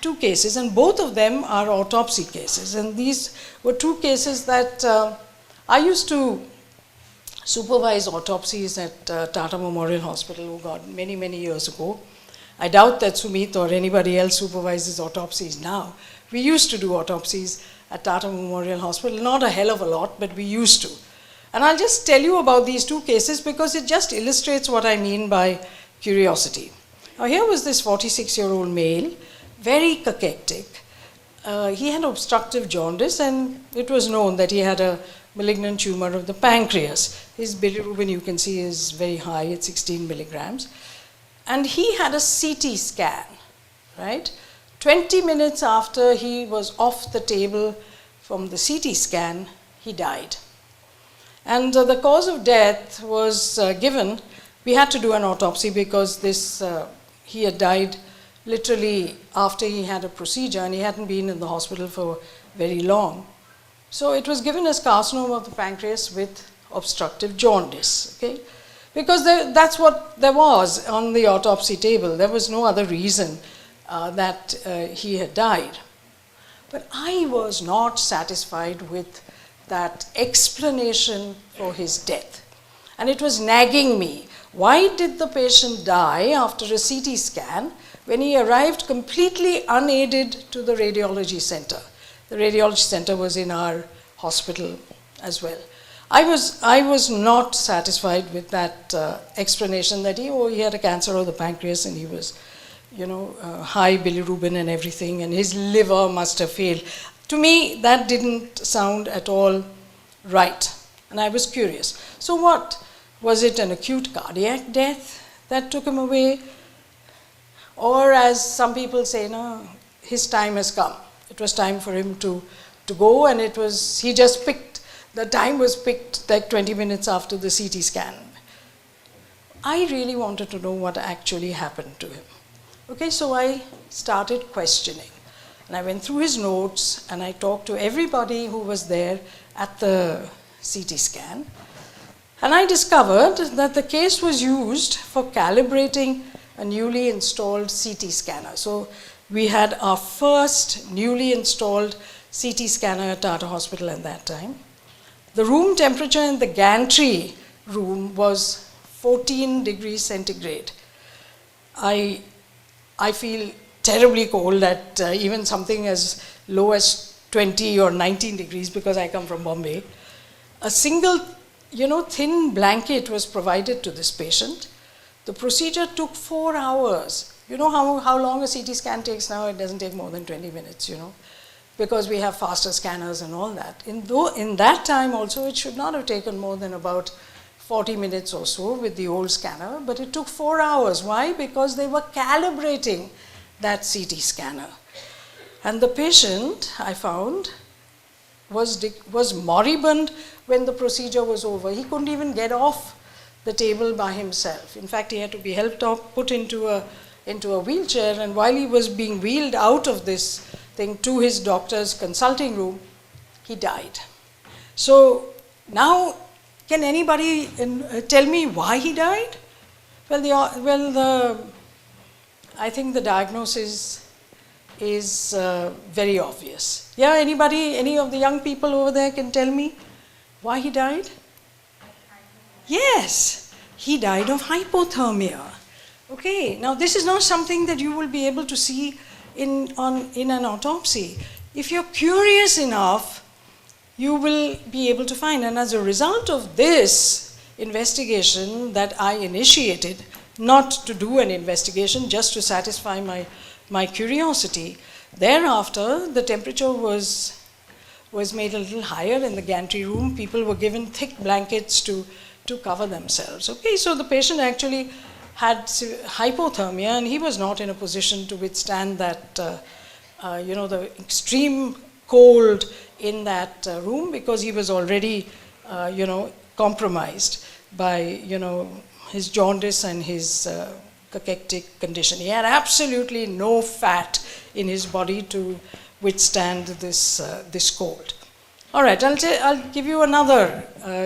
two cases, and both of them are autopsy cases. And these were two cases that I used to supervise autopsies at Tata Memorial Hospital, oh God, many, many years ago. I doubt that Sumit or anybody else supervises autopsies now. We used to do autopsies at Tata Memorial Hospital, not a hell of a lot, but we used to. And I'll just tell you about these two cases because it just illustrates what I mean by curiosity. Now here was this 46-year-old male, very cachectic. He had obstructive jaundice, and it was known that he had a malignant tumor of the pancreas. His bilirubin, you can see, is very high at 16 milligrams. And he had a CT scan, right? 20 minutes after he was off the table from the CT scan, he died. And the cause of death was given. We had to do an autopsy because he had died literally after he had a procedure, and he hadn't been in the hospital for very long. So it was given as carcinoma of the pancreas with obstructive jaundice, okay? Because that's what there was on the autopsy table. There was no other reason that he had died. But I was not satisfied with that explanation for his death. And it was nagging me. Why did the patient die after a CT scan when he arrived completely unaided to the radiology center? The radiology center was in our hospital as well. I was not satisfied with that explanation that he had a cancer of the pancreas and he was, high bilirubin and everything, and his liver must have failed. To me, that didn't sound at all right, and I was curious. So what? Was it an acute cardiac death that took him away? Or as some people say, no, his time has come. It was time for him to go, and he just picked, the time was picked like 20 minutes after the CT scan. I really wanted to know what actually happened to him. Okay, so I started questioning. And I went through his notes and I talked to everybody who was there at the CT scan. And I discovered that the case was used for calibrating a newly installed CT scanner. So we had our first newly installed CT scanner at Tata Hospital at that time. The room temperature in the gantry room was 14 degrees centigrade. I feel terribly cold at even something as low as 20 or 19 degrees because I come from Bombay. A single, thin blanket was provided to this patient. The procedure took 4 hours. You know how long a CT scan takes now? It doesn't take more than 20 minutes, because we have faster scanners and all that. In that time also, it should not have taken more than about 40 minutes or so with the old scanner, but it took 4 hours. Why? Because they were calibrating that CT scanner. And the patient, I found, was moribund when the procedure was over. He couldn't even get off the table by himself. In fact, he had to be helped up, put into a wheelchair, and while he was being wheeled out of this thing to his doctor's consulting room, he died. So now, can anybody tell me why he died? I think the diagnosis is very obvious. Yeah, any of the young people over there can tell me why he died? Yes, he died of hypothermia. Okay, now this is not something that you will be able to see in an autopsy. If you're curious enough, you will be able to find. And as a result of this investigation that I initiated, not to do an investigation, just to satisfy my curiosity, thereafter the temperature was made a little higher in the gantry room. People were given thick blankets to cover themselves. Okay, so the patient actually had hypothermia, and he was not in a position to withstand that, the extreme cold in that room, because he was already, compromised by, his jaundice and his cachectic condition. He had absolutely no fat in his body to withstand this cold. All right, I'll give you another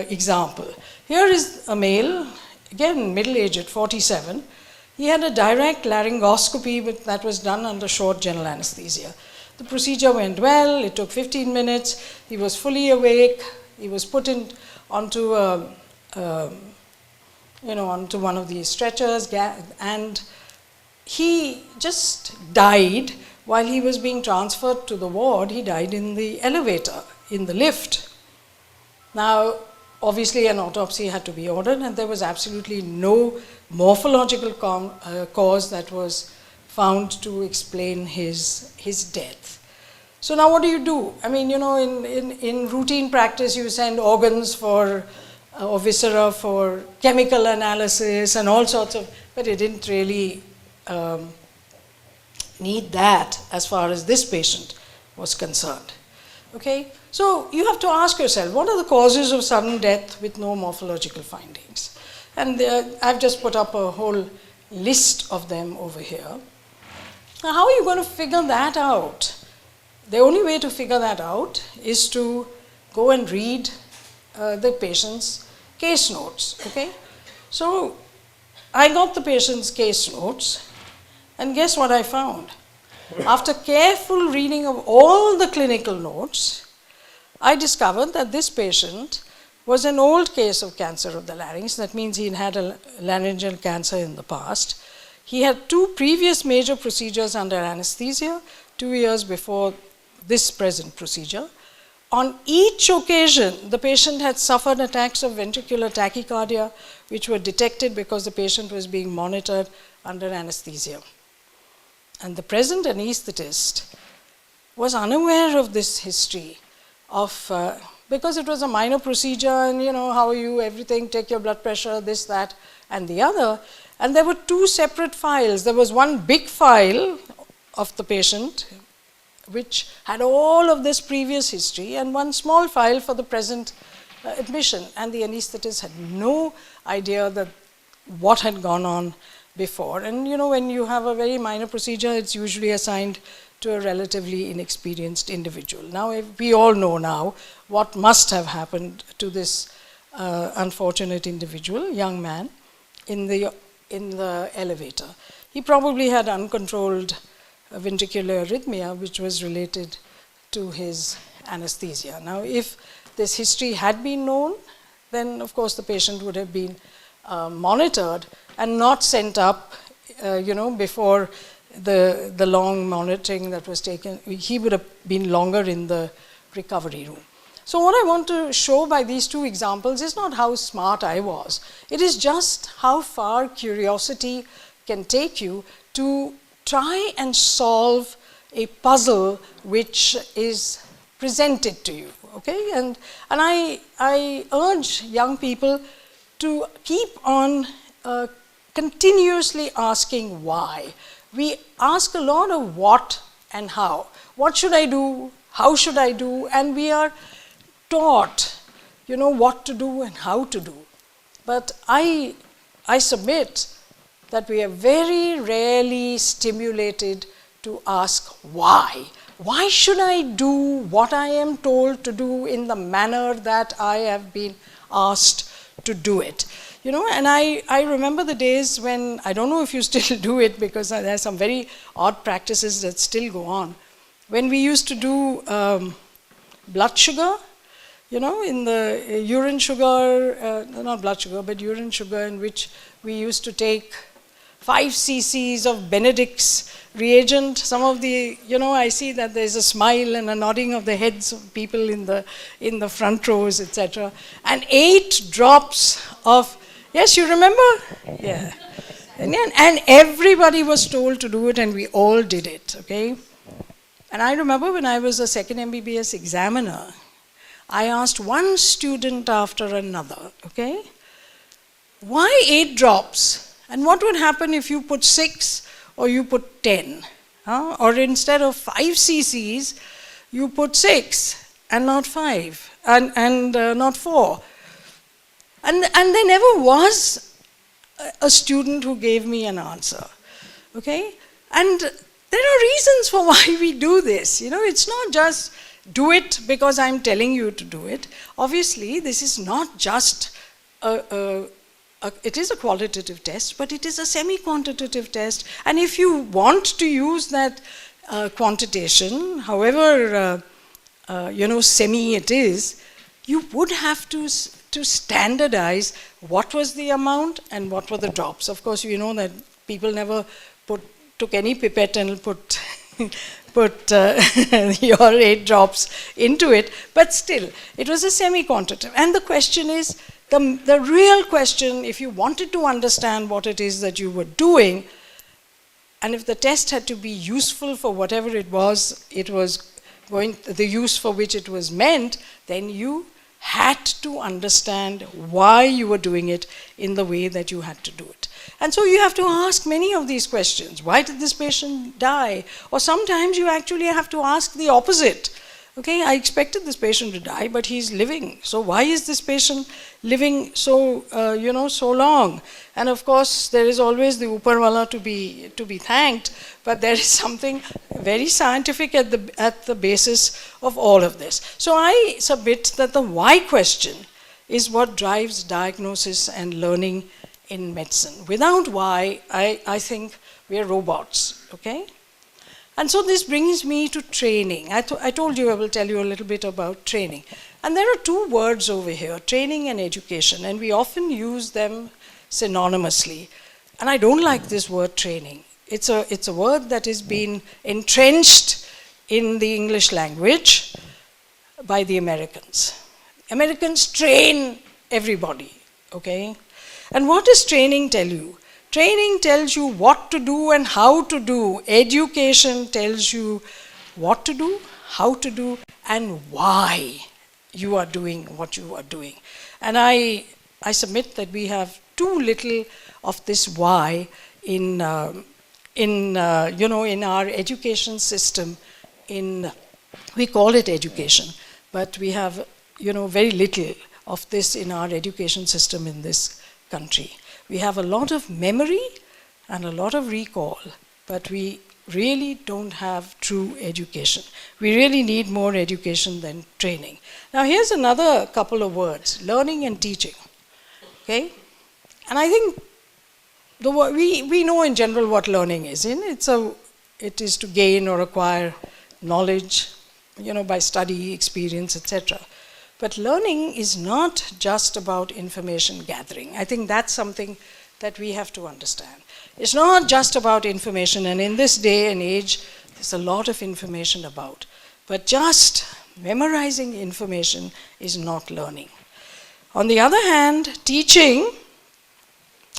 example. Here is a male, again middle-aged at 47. he had a direct laryngoscopy that was done under short general anesthesia. The procedure went well, it took 15 minutes, he was fully awake, he was put onto onto one of these stretchers, and he just died while he was being transferred to the ward. He died in the elevator, in the lift. Now, obviously an autopsy had to be ordered, and there was absolutely no morphological cause that was found to explain his death. So now what do? I mean, in routine practice you send organs for or viscera for chemical analysis and all sorts of, but it didn't really need that as far as this patient was concerned. Okay, so you have to ask yourself, what are the causes of sudden death with no morphological findings? And I've just put up a whole list of them over here. Now, how are you going to figure that out? The only way to figure that out is to go and read the patient's case notes. Okay, so I got the patient's case notes, and guess what I found? After careful reading of all the clinical notes, I discovered that this patient was an old case of cancer of the larynx. That means he had a laryngeal cancer in the past. He had 2 previous major procedures under anesthesia, 2 years before this present procedure. On each occasion, the patient had suffered attacks of ventricular tachycardia, which were detected because the patient was being monitored under anesthesia. And the present anesthetist was unaware of this history of, because it was a minor procedure, and how are you, everything, take your blood pressure, this, that, and the other. And there were 2 separate files. There was one big file of the patient, which had all of this previous history, and one small file for the present admission. And the anesthetist had no idea that what had gone on before. And when you have a very minor procedure, it's usually assigned to a relatively inexperienced individual. Now, we all know now what must have happened to this unfortunate individual, young man, in the elevator. He probably had uncontrolled ventricular arrhythmia, which was related to his anesthesia. Now, if this history had been known, then of course the patient would have been monitored and not sent up, before the long monitoring that was taken. He would have been longer in the recovery room. So what I want to show by these 2 examples is not how smart I was. It is just how far curiosity can take you to try and solve a puzzle which is presented to you. Okay, and I urge young people to keep on continuously asking why. We ask a lot of what and how. What should I do? How should I do? And we are taught, what to do and how to do. But I submit that we are very rarely stimulated to ask why. Why should I do what I am told to do in the manner that I have been asked to do it? And I remember the days when, I don't know if you still do it, because there are some very odd practices that still go on. When we used to do blood sugar, in the urine sugar, not blood sugar, but urine sugar, in which we used to take 5 cc's of Benedict's reagent. Some of the, I see that there's a smile and a nodding of the heads of people in the front rows, etc. And 8 drops of, yes, you remember? Yeah. And everybody was told to do it, and we all did it, okay? And I remember when I was a second MBBS examiner, I asked one student after another, okay, why 8 drops? And what would happen if you put 6 or you put 10? Or instead of 5 cc's, you put 6 and not 5 and not 4. And there never was a student who gave me an answer, okay? And there are reasons for why we do this. It's not just do it because I'm telling you to do it. Obviously, this is not just a it is a qualitative test, but it is a semi-quantitative test. And if you want to use that quantitation, however semi it is, you would have to standardize what was the amount and what were the drops. Of course, you know that people never took any pipette and put your 8 drops into it, but still, it was a semi-quantitative. And the question is, the real question, if you wanted to understand what it is that you were doing, and if the test had to be useful for whatever it was going, the use for which it was meant, then you had to understand why you were doing it in the way that you had to do it. And so you have to ask many of these questions. Why did this patient die? Or sometimes you actually have to ask the opposite. Okay, I expected this patient to die, but he's living. So why is this patient living so, so long? And of course, there is always the Uparwala to be thanked, but there is something very scientific at the basis of all of this. So I submit that the why question is what drives diagnosis and learning in medicine. Without why, I think we are robots, okay? And so this brings me to training. I told you I will tell you a little bit about training. And there are 2 words over here, training and education, and we often use them synonymously. And I don't like this word training. It's a word that has been entrenched in the English language by the Americans. Americans train everybody, okay? And what does training tell you? Training tells you what to do and how to do. Education tells you what to do, how to do, and why you are doing what you are doing. And I submit that we have too little of this why in our education system. We call it education, but we have very little of this in our education system in this country. We have a lot of memory and a lot of recall, but we really don't have true education. We really need more education than training. Now here's another couple of words, learning and teaching, okay? And I think we know in general what learning is. It is to gain or acquire knowledge, by study, experience, etc. But learning is not just about information gathering. I think that's something that we have to understand. It's not just about information, and in this day and age, there's a lot of information about. But just memorizing information is not learning. On the other hand, teaching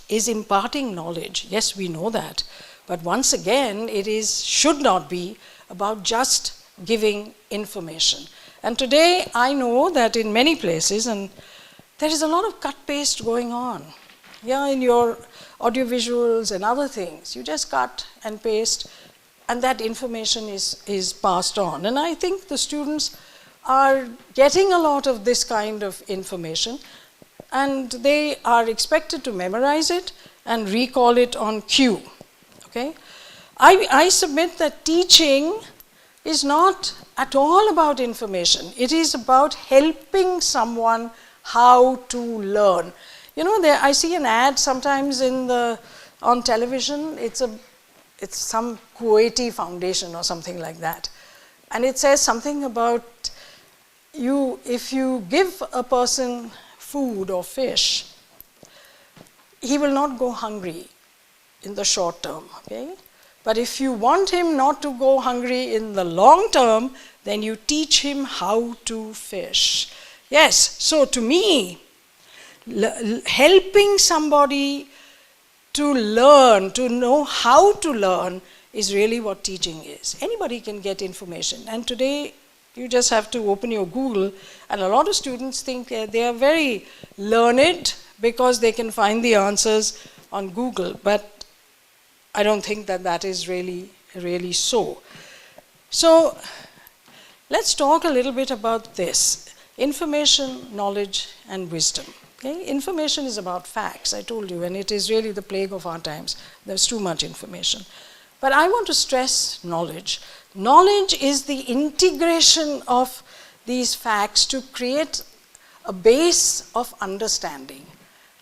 is imparting knowledge. Yes, we know that. But once again, should not be about just giving information. And today, I know that in many places, and there is a lot of cut-paste going on. Yeah, in your audiovisuals and other things, you just cut and paste, and that information is passed on. And I think the students are getting a lot of this kind of information, and they are expected to memorize it and recall it on cue. Okay? I submit that teaching is not at all about information. It is about helping someone how to learn. I see an ad sometimes on television. It's some Kuwaiti foundation or something like that, and it says something about if you give a person food or fish, he will not go hungry in the short term. Okay. But if you want him not to go hungry in the long term, then you teach him how to fish. Yes, so to me, helping somebody to learn, to know how to learn, is really what teaching is. Anybody can get information. And today, you just have to open your Google, and a lot of students think they are very learned because they can find the answers on Google. But I don't think that is really so. So let's talk a little bit about this. Information, knowledge, and wisdom. Okay? Information is about facts, I told you, and it is really the plague of our times. There's too much information. But I want to stress knowledge. Knowledge is the integration of these facts to create a base of understanding.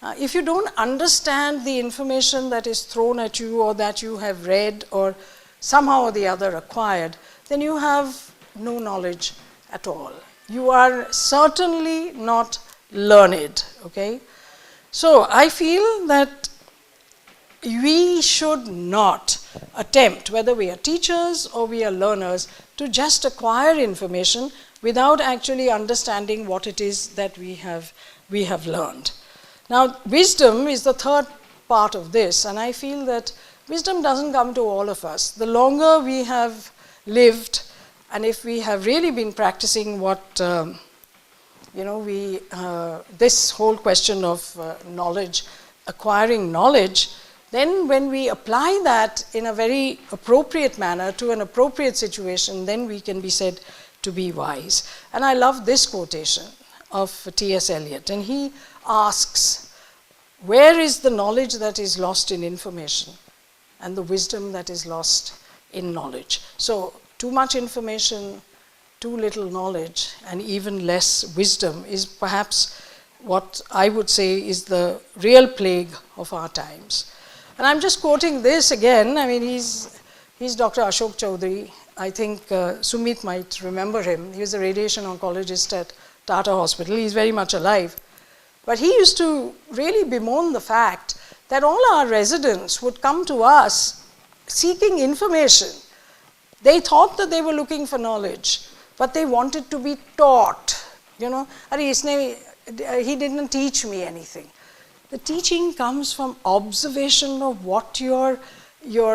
If you don't understand the information that is thrown at you or that you have read or somehow or the other acquired, then you have no knowledge at all. You are certainly not learned, okay? So I feel that we should not attempt, whether we are teachers or we are learners, to just acquire information without actually understanding what it is that we have learned. Now, wisdom is the third part of this, and I feel that wisdom doesn't come to all of us. The longer we have lived, and if we have really been practicing what, this whole question of knowledge, acquiring knowledge, then when we apply that in a very appropriate manner to an appropriate situation, then we can be said to be wise. And I love this quotation of T.S. Eliot, and he asks, where is the knowledge that is lost in information and the wisdom that is lost in knowledge? So too much information, too little knowledge, and even less wisdom is perhaps what I would say is the real plague of our times. And I'm just quoting this again. I mean, he's Dr. Ashok Chaudhary. I think Sumit might remember him. He was a radiation oncologist at Tata Hospital. He's very much alive. But he used to really bemoan the fact that all our residents would come to us seeking information. They thought that they were looking for knowledge, but they wanted to be taught. You know, he didn't teach me anything. The teaching comes from observation of what your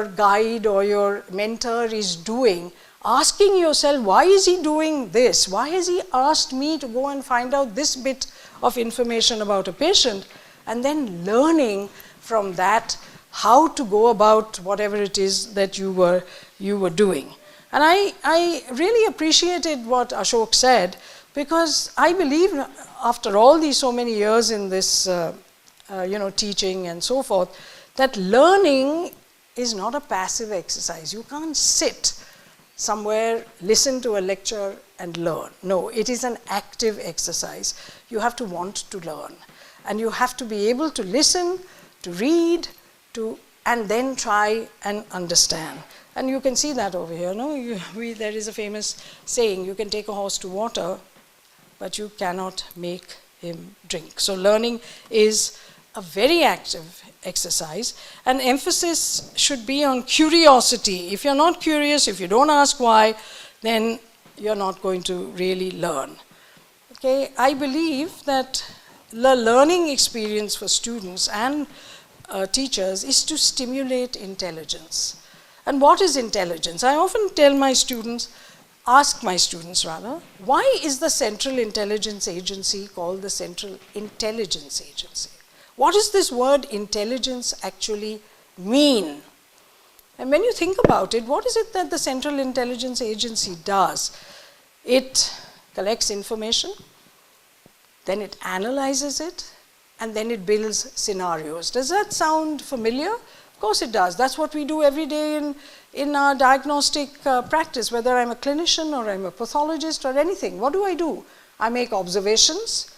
guide or your mentor is doing, asking yourself, why is he doing this? Why has he asked me to go and find out this bit of information about a patient? And then learning from that how to go about whatever it is that you were doing. And I really appreciated what Ashok said, because I believe after all these so many years in this teaching and so forth, that learning is not a passive exercise. You can't sit somewhere, listen to a lecture and learn. No, it is an active exercise. You have to want to learn, and you have to be able to listen, to read, and then try and understand. And you can see that over here. No, there is a famous saying, you can take a horse to water, but you cannot make him drink. So learning is a very active exercise, and emphasis should be on curiosity. If you're not curious, if you don't ask why, then you're not going to really learn. Okay, I believe that the learning experience for students and teachers is to stimulate intelligence. And what is intelligence? I often ask my students, why is the Central Intelligence Agency called the Central Intelligence Agency? What does this word intelligence actually mean? And when you think about it, what is it that the Central Intelligence Agency does? It collects information, then it analyzes it, and then it builds scenarios. Does that sound familiar? Of course it does. That's what we do every day in our diagnostic practice, whether I'm a clinician or I'm a pathologist or anything. What do? I make observations,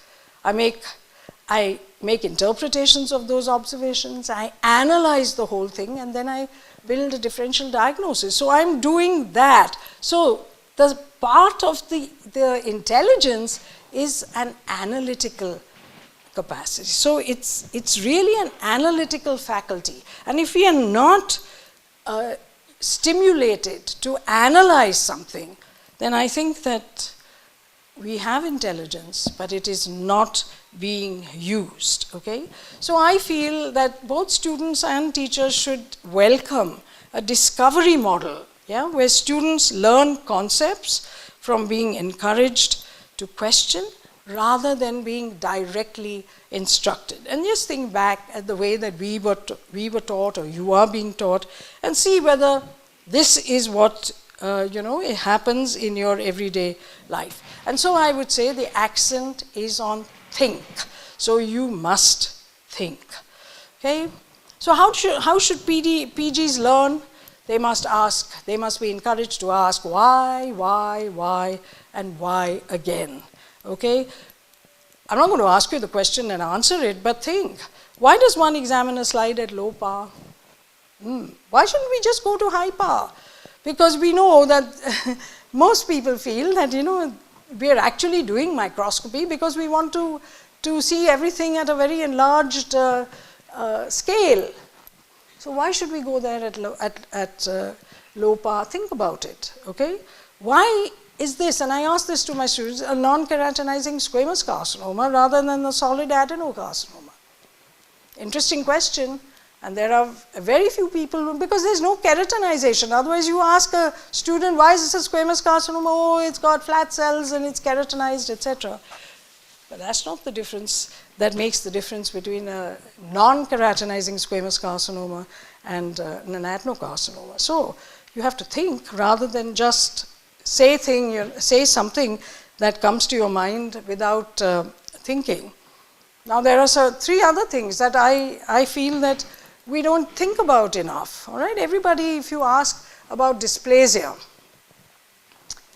I make interpretations of those observations, I analyze the whole thing, and then I build a differential diagnosis. So I'm doing that. So the part of the intelligence is an analytical capacity. So it's really an analytical faculty. And if we are not stimulated to analyze something, then I think that we have intelligence, but it is not being used, okay? So I feel that both students and teachers should welcome a discovery model, where students learn concepts from being encouraged to question rather than being directly instructed. And just think back at the way that we were taught, or you are being taught, and see whether this is what it happens in your everyday life. And so I would say the accent is on think. So you must think. Okay? So how should PGs learn? They must ask. They must be encouraged to ask why, and why again. Okay? I'm not going to ask you the question and answer it, but think, why does one examiner slide at low power? Why shouldn't we just go to high power? Because we know that most people feel that, we are actually doing microscopy because we want to see everything at a very enlarged scale. So why should we go there at low power? Think about it, okay? Why is this, and I ask this to my students, a non-keratinizing squamous carcinoma rather than a solid adenocarcinoma? Interesting question. And there are very few people, because there's no keratinization. Otherwise, you ask a student, why is this a squamous carcinoma? Oh, it's got flat cells and it's keratinized, etc. But that's not the difference that makes the difference between a non-keratinizing squamous carcinoma and an adenocarcinoma. So you have to think rather than just say something that comes to your mind without thinking. Now there are 3 other things that I feel that we don't think about enough. All right, everybody, if you ask about dysplasia,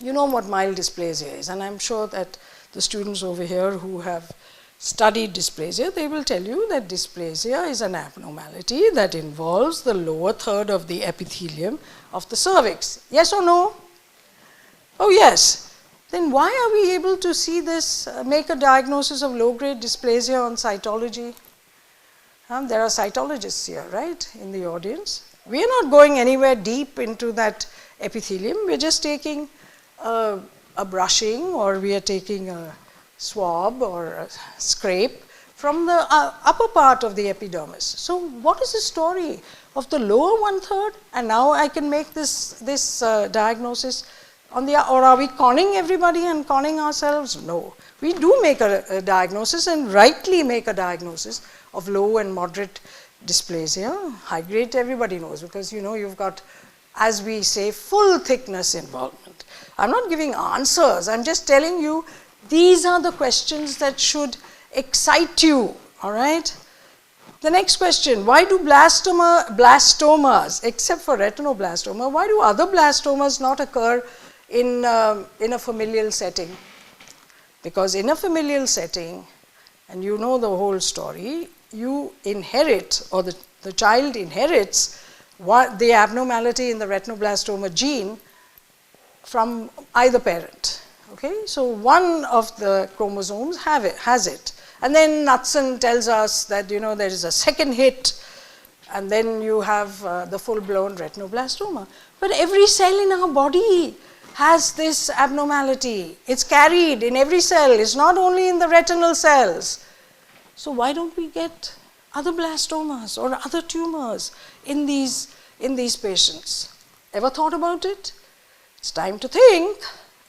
you know what mild dysplasia is, and I'm sure that the students over here who have studied dysplasia, they will tell you that dysplasia is an abnormality that involves the lower third of the epithelium of the cervix. Yes or no? Oh yes. Then why are we able to see this, make a diagnosis of low-grade dysplasia on cytology? There are cytologists here, right, in the audience. We are not going anywhere deep into that epithelium. We're just taking a brushing, or we are taking a swab or a scrape from the upper part of the epidermis. So what is the story of the lower 1/3? And now I can make this diagnosis on the, or are we conning everybody and conning ourselves? No. We do make a diagnosis, and rightly make a diagnosis of low and moderate dysplasia. High grade everybody knows, because you've got, as we say, full thickness involvement. I'm not giving answers, I'm just telling you these are the questions that should excite you, all right? The next question, why do blastomas, except for retinoblastoma, why do other blastomas not occur in a familial setting? Because in a familial setting, and you know the whole story, you inherit, or the child inherits the abnormality in the retinoblastoma gene from either parent. Okay, so one of the chromosomes has it, and then Knudsen tells us that there is a second hit, and then you have the full-blown retinoblastoma. But every cell in our body has this abnormality. It's carried in every cell. It's not only in the retinal cells. So why don't we get other blastomas or other tumors in these patients? Ever thought about it? It's time to think.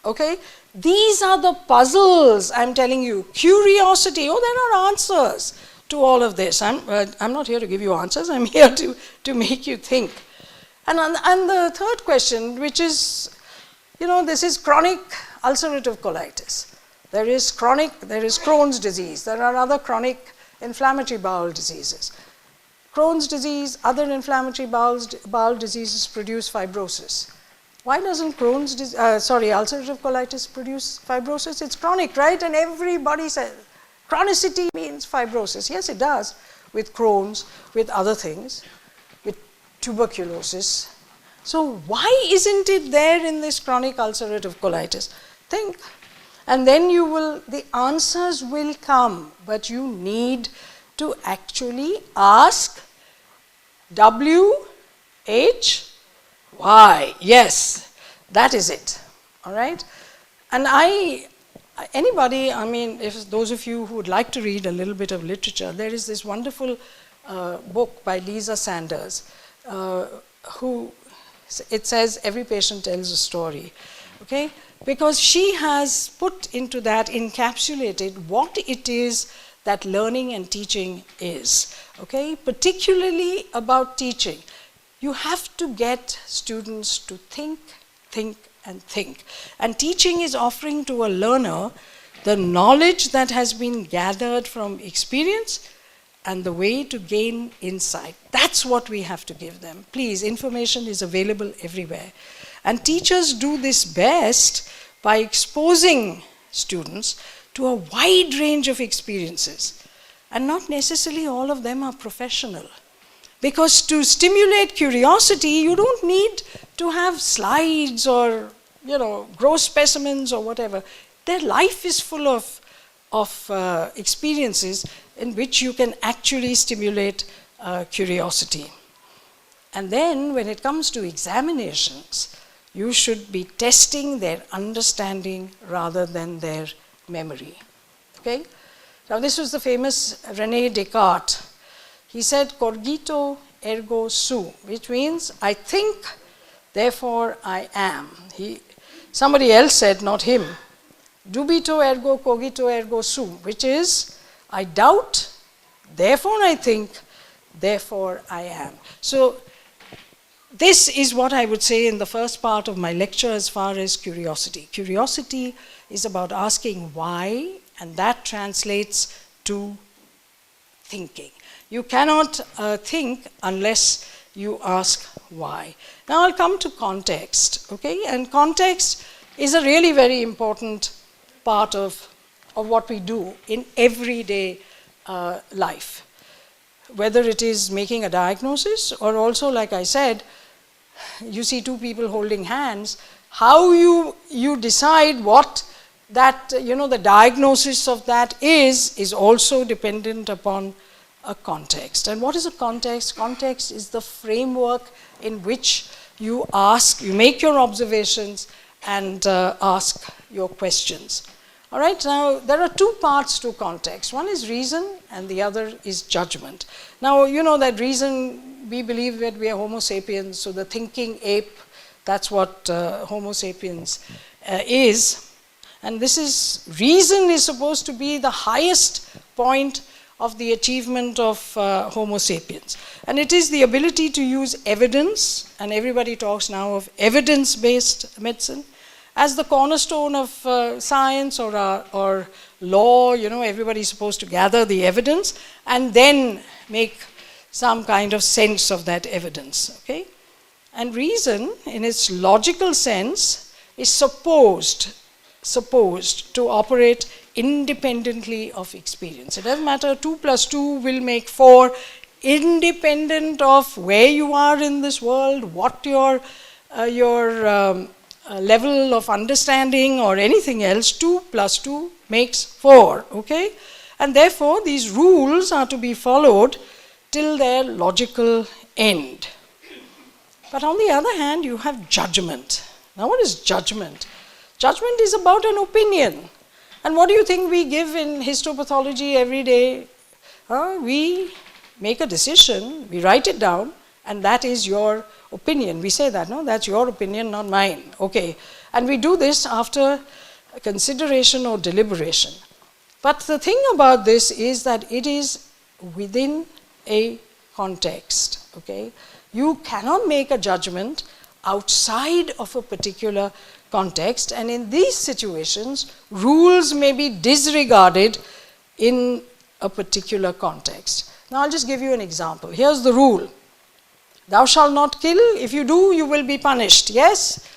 Okay, these are the puzzles I'm telling you. Curiosity. Oh, there are answers to all of this. I'm not here to give you answers. I'm here to make you think. And the third question, which is, this is chronic ulcerative colitis. There is Crohn's disease. There are other chronic inflammatory bowel diseases. Crohn's disease, other inflammatory bowel diseases produce fibrosis. Why doesn't ulcerative colitis produce fibrosis? It's chronic, right? And everybody says chronicity means fibrosis. Yes, it does, with Crohn's, with other things, with tuberculosis. So why isn't it there in this chronic ulcerative colitis? Think. And then the answers will come, but you need to actually ask why. Yes, that is it. All right. And if those of you who would like to read a little bit of literature, there is this wonderful book by Lisa Sanders, it says every patient tells a story. Okay, because she has put into that, encapsulated what it is that learning and teaching is. Okay, particularly about teaching. You have to get students to think, and think. And teaching is offering to a learner the knowledge that has been gathered from experience and the way to gain insight. That's what we have to give them. Please, information is available everywhere. And teachers do this best by exposing students to a wide range of experiences. And not necessarily all of them are professional. Because to stimulate curiosity, you don't need to have slides or, grow specimens or whatever. Their life is full of experiences in which you can actually stimulate curiosity. And then when it comes to examinations, you should be testing their understanding rather than their memory. Okay? Now this was the famous René Descartes. He said, cogito ergo sum, which means I think, therefore I am. Somebody else said, not him, dubito ergo cogito ergo sum, which is I doubt, therefore I think, therefore I am. So this is what I would say in the first part of my lecture as far as curiosity. Curiosity is about asking why, and that translates to thinking. You cannot think unless you ask why. Now I'll come to context, okay? And context is a really very important part of what we do in everyday life. Whether it is making a diagnosis or also, like I said, you see two people holding hands, how you decide what that, the diagnosis of that is also dependent upon a context. And what is a context? Context is the framework in which you make your observations and ask your questions. All right, now there are two parts to context. One is reason and the other is judgment. Now, that reason, we believe that we are Homo sapiens, so the thinking ape, that's what Homo sapiens is. And reason is supposed to be the highest point of the achievement of Homo sapiens. And it is the ability to use evidence, and everybody talks now of evidence-based medicine, as the cornerstone of science or law. Everybody's supposed to gather the evidence and then make some kind of sense of that evidence, okay? And reason, in its logical sense, is supposed to operate independently of experience. It doesn't matter, 2 + 2 will make 4, independent of where you are in this world, what your level of understanding or anything else. 2 + 2 makes 4, okay? And therefore, these rules are to be followed till their logical end. But on the other hand, you have judgment. Now, what is judgment? Judgment is about an opinion. And what do you think we give in histopathology every day? We make a decision, we write it down, and that is your opinion. We say that, no? That's your opinion, not mine. Okay. And we do this after consideration or deliberation. But the thing about this is that it is within a context. Okay. You cannot make a judgment outside of a particular context, and in these situations, rules may be disregarded in a particular context. Now I'll just give you an example. Here's the rule. Thou shalt not kill. If you do, you will be punished. Yes?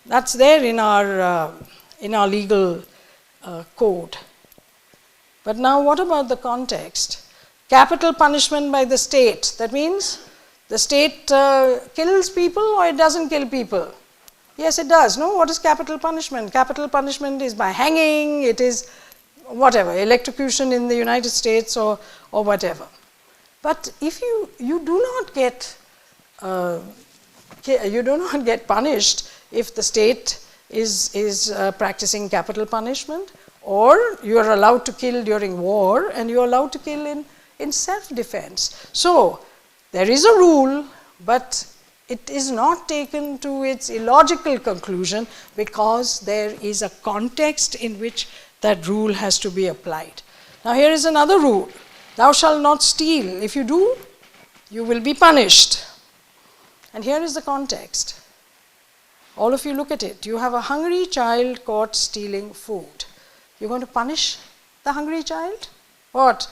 That's there in our legal code. But now what about the context? Capital punishment by the state. That means the state kills people or it doesn't kill people? Yes, it does. No? What is capital punishment? Capital punishment is by hanging, it is whatever, electrocution in the United States or whatever. But if you do not get punished if the state is practicing capital punishment, or you are allowed to kill during war and you are allowed to kill in self-defense. So there is a rule, but it is not taken to its illogical conclusion because there is a context in which that rule has to be applied. Now here is another rule. Thou shalt not steal. If you do, you will be punished. And here is the context. All of you look at it. You have a hungry child caught stealing food. You're going to punish the hungry child? What?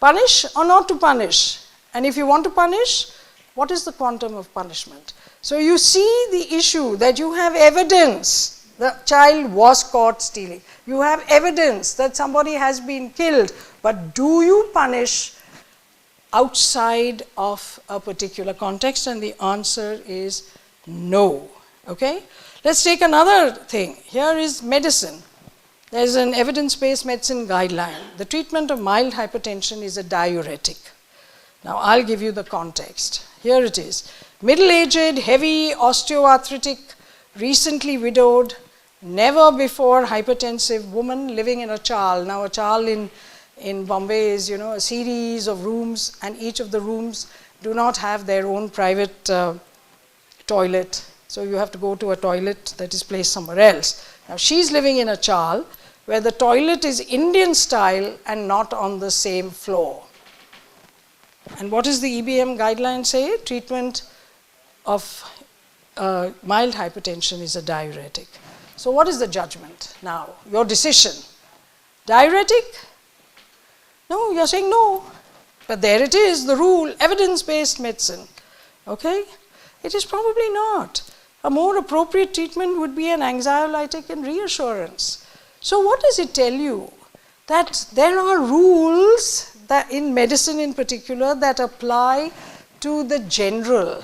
Punish or not to punish? And if you want to punish, what is the quantum of punishment? So you see the issue that you have evidence The child was caught stealing. You have evidence that somebody has been killed, but do you punish outside of a particular context? And the answer is no. Okay? Let's take another thing. Here is medicine. There is an evidence-based medicine guideline. The treatment of mild hypertension is a diuretic. Now, I'll give you the context. Here it is. Middle-aged, heavy, osteoarthritic, recently widowed, never before hypertensive woman living in a chal. Now, a chal in Bombay is, a series of rooms, and each of the rooms do not have their own private toilet. So, you have to go to a toilet that is placed somewhere else. Now, she's living in a chal where the toilet is Indian style and not on the same floor. And what does the EBM guideline say? Treatment of mild hypertension is a diuretic. So what is the judgment now? Your decision. Diuretic? No, you're saying no. But there it is, the rule, evidence-based medicine. Okay? It is probably not. A more appropriate treatment would be an anxiolytic and reassurance. So what does it tell you? That there are rules that in medicine in particular that apply to the general,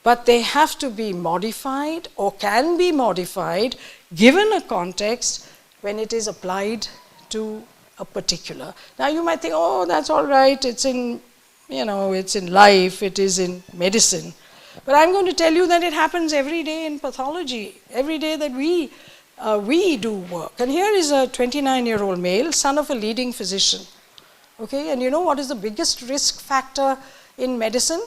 but they have to be modified or can be modified given a context when it is applied to a particular. Now you might think, oh, that's all right, it's in, it's in life, it is in medicine. But I'm going to tell you that it happens every day in pathology, every day that we do work. And here is a 29-year-old male, son of a leading physician. Okay, and you know what is the biggest risk factor in medicine?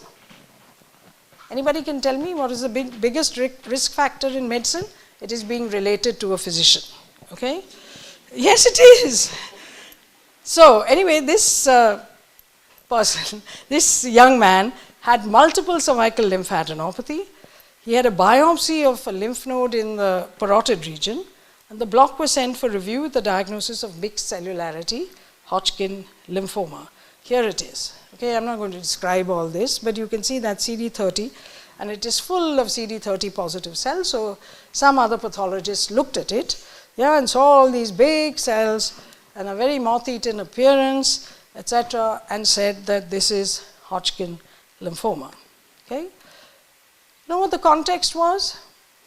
Anybody can tell me what is the biggest risk factor in medicine? It is being related to a physician. Okay? Yes, it is. So anyway, this person, this young man had multiple cervical lymphadenopathy. He had a biopsy of a lymph node in the parotid region, and the block was sent for review with the diagnosis of mixed cellularity, Hodgkin lymphoma. Here it is. Okay, I'm not going to describe all this, but you can see that CD30, and it is full of CD30 positive cells. So some other pathologists looked at it, and saw all these big cells and a very moth-eaten appearance, etc., and said that this is Hodgkin lymphoma. Okay. Know what the context was?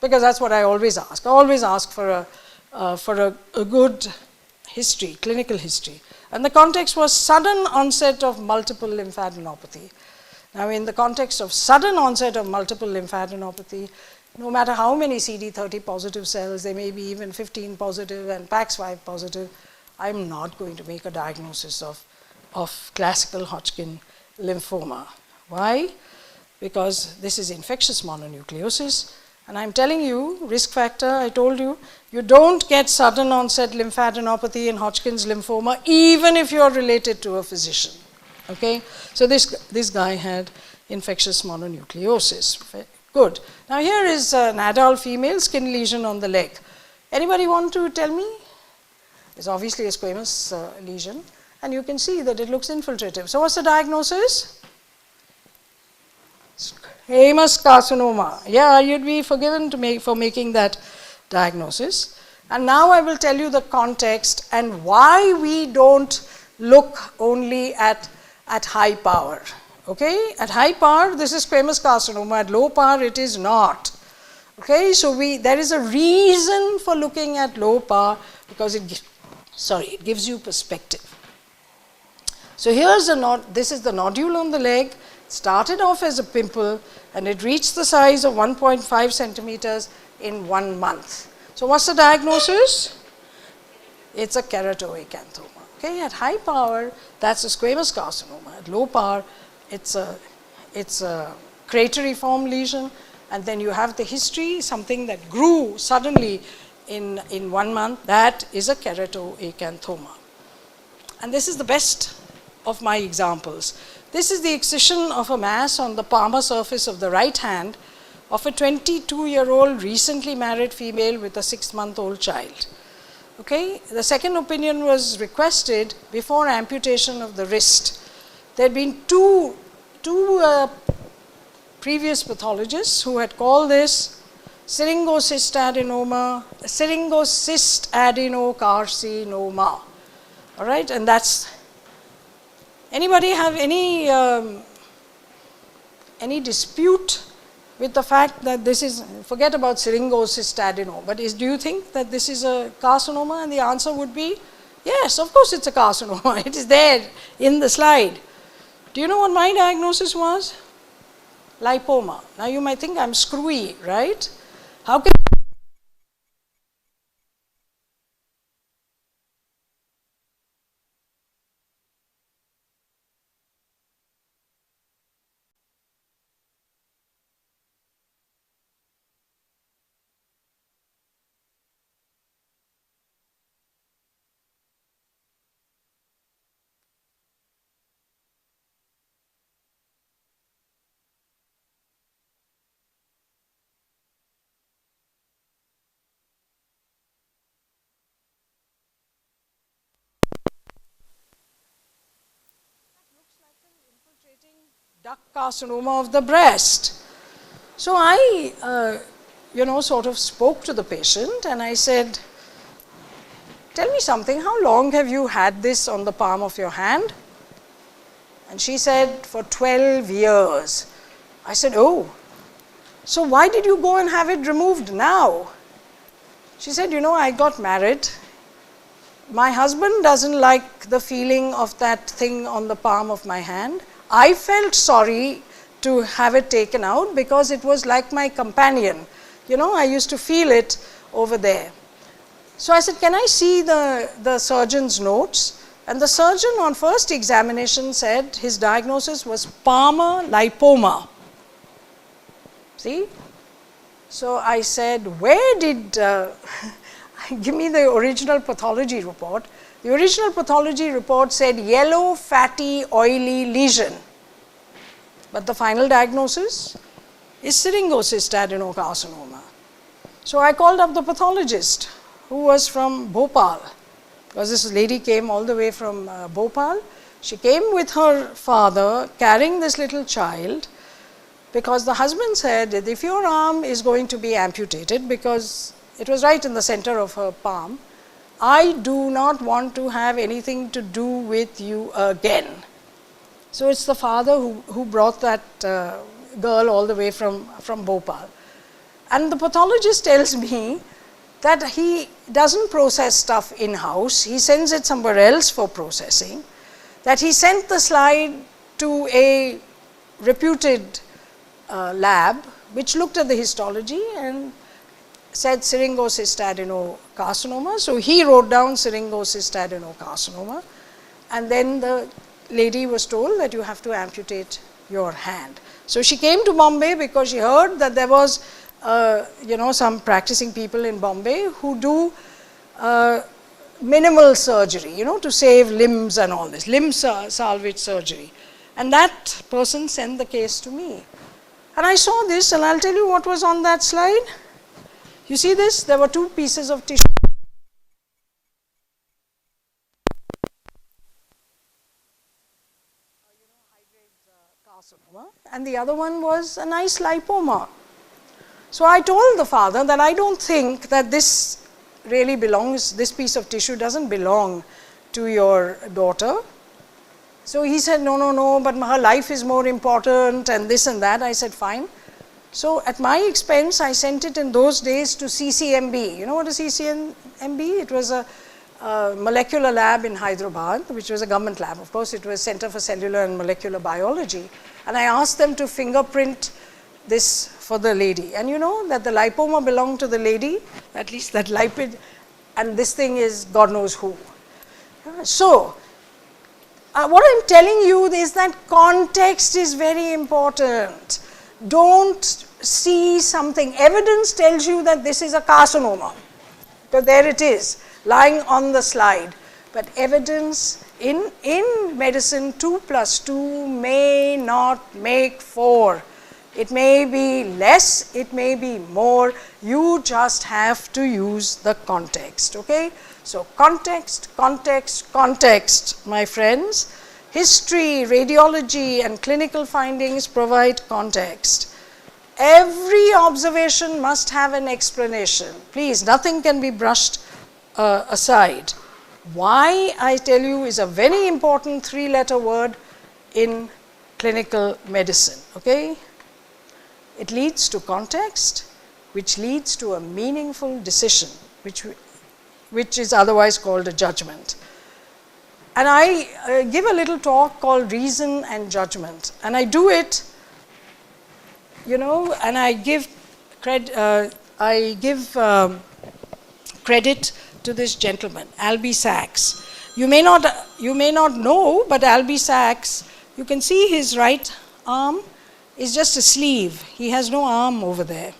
Because that's what I always ask. I always ask for a good history, clinical history. And the context was sudden onset of multiple lymphadenopathy. Now, in the context of sudden onset of multiple lymphadenopathy, no matter how many CD30 positive cells, they may be even 15 positive and PAX5 positive, I'm not going to make a diagnosis of classical Hodgkin lymphoma. Why? Because this is infectious mononucleosis, and I'm telling you, risk factor, I told you, you don't get sudden onset lymphadenopathy in Hodgkin's lymphoma even if you're related to a physician. Okay? So this guy had infectious mononucleosis. Good. Now here is an adult female skin lesion on the leg. Anybody want to tell me? It's obviously a squamous lesion, and you can see that it looks infiltrative. So what's the diagnosis? Squamous carcinoma. Yeah, you'd be forgiven for making that diagnosis. And now I will tell you the context and why we don't look only at high power. Okay, at high power this is squamous carcinoma, at low power it is not. Okay, so there is a reason for looking at low power because it gives you perspective. So here's this is the nodule on the leg. Started off as a pimple and it reached the size of 1.5 centimeters in 1 month. So what's the diagnosis? It's a keratoacanthoma. Okay, at high power that's a squamous carcinoma. At low power it's a crateriform lesion, and then you have the history, something that grew suddenly in 1 month, that is a keratoacanthoma. And this is the best of my examples. This is the excision of a mass on the palmar surface of the right hand of a 22-year-old recently married female with a 6-month-old child. Okay? The second opinion was requested before amputation of the wrist. There had been two previous pathologists who had called this Syringocyst adenocarcinoma. All right, and that's, anybody have any dispute with the fact that this is, forget about syringocyst adeno, but do you think that this is a carcinoma? And the answer would be, yes, of course it's a carcinoma. It is there in the slide. Do you know what my diagnosis was? Lipoma. Now you might think I'm screwy, right? How can duct carcinoma of the breast? So I, sort of spoke to the patient and I said, tell me something, how long have you had this on the palm of your hand? And she said, for 12 years. I said, oh, so why did you go and have it removed now? She said, I got married. My husband doesn't like the feeling of that thing on the palm of my hand. I felt sorry to have it taken out because it was like my companion. I used to feel it over there. So I said, can I see the surgeon's notes? And the surgeon on first examination said his diagnosis was palmar lipoma. See? So I said, where did, give me the original pathology report. The original pathology report said yellow, fatty, oily lesion. But the final diagnosis is syringocyst adenocarcinoma. So I called up the pathologist who was from Bhopal, because this lady came all the way from Bhopal. She came with her father carrying this little child, because the husband said that if your arm is going to be amputated, because it was right in the center of her palm, I do not want to have anything to do with you again. So it's the father who brought that girl all the way from Bhopal. And the pathologist tells me that he doesn't process stuff in-house, he sends it somewhere else for processing, that he sent the slide to a reputed lab which looked at the histology and said syringocyst adenocarcinoma. So he wrote down syringocyst adenocarcinoma, and then the lady was told that you have to amputate your hand. So she came to Bombay because she heard that there was some practicing people in Bombay who do minimal surgery, to save limbs and all this, limb salvage surgery. And that person sent the case to me. And I saw this, and I'll tell you what was on that slide. You see this? There were two pieces of tissue. Carcinoma, and the other one was a nice lipoma. So I told the father that I don't think that this really belongs, this piece of tissue doesn't belong to your daughter. So he said, no, but her life is more important and this and that. I said, fine. So at my expense, I sent it in those days to CCMB. You know what is CCMB? It was a molecular lab in Hyderabad, which was a government lab. Of course, it was Center for Cellular and Molecular Biology. And I asked them to fingerprint this for the lady. And you know that the lipoma belonged to the lady, at least that lipid, and this thing is God knows who. So, what I'm telling you is that context is very important. Don't see something. Evidence tells you that this is a carcinoma. So there it is, lying on the slide. But evidence in medicine, 2 + 2 may not make 4. It may be less, it may be more. You just have to use the context, okay? So context, context, context, my friends. History, radiology, and clinical findings provide context. Every observation must have an explanation. Please, nothing can be brushed aside. Why, I tell you, is a very important 3-letter word in clinical medicine, okay? It leads to context, which leads to a meaningful decision, which is otherwise called a judgment. And I give a little talk called Reason and Judgment, and I do it, and I give credit to this gentleman, Albie Sachs. You may not know, but Albie Sachs, you can see his right arm is just a sleeve. He has no arm over there.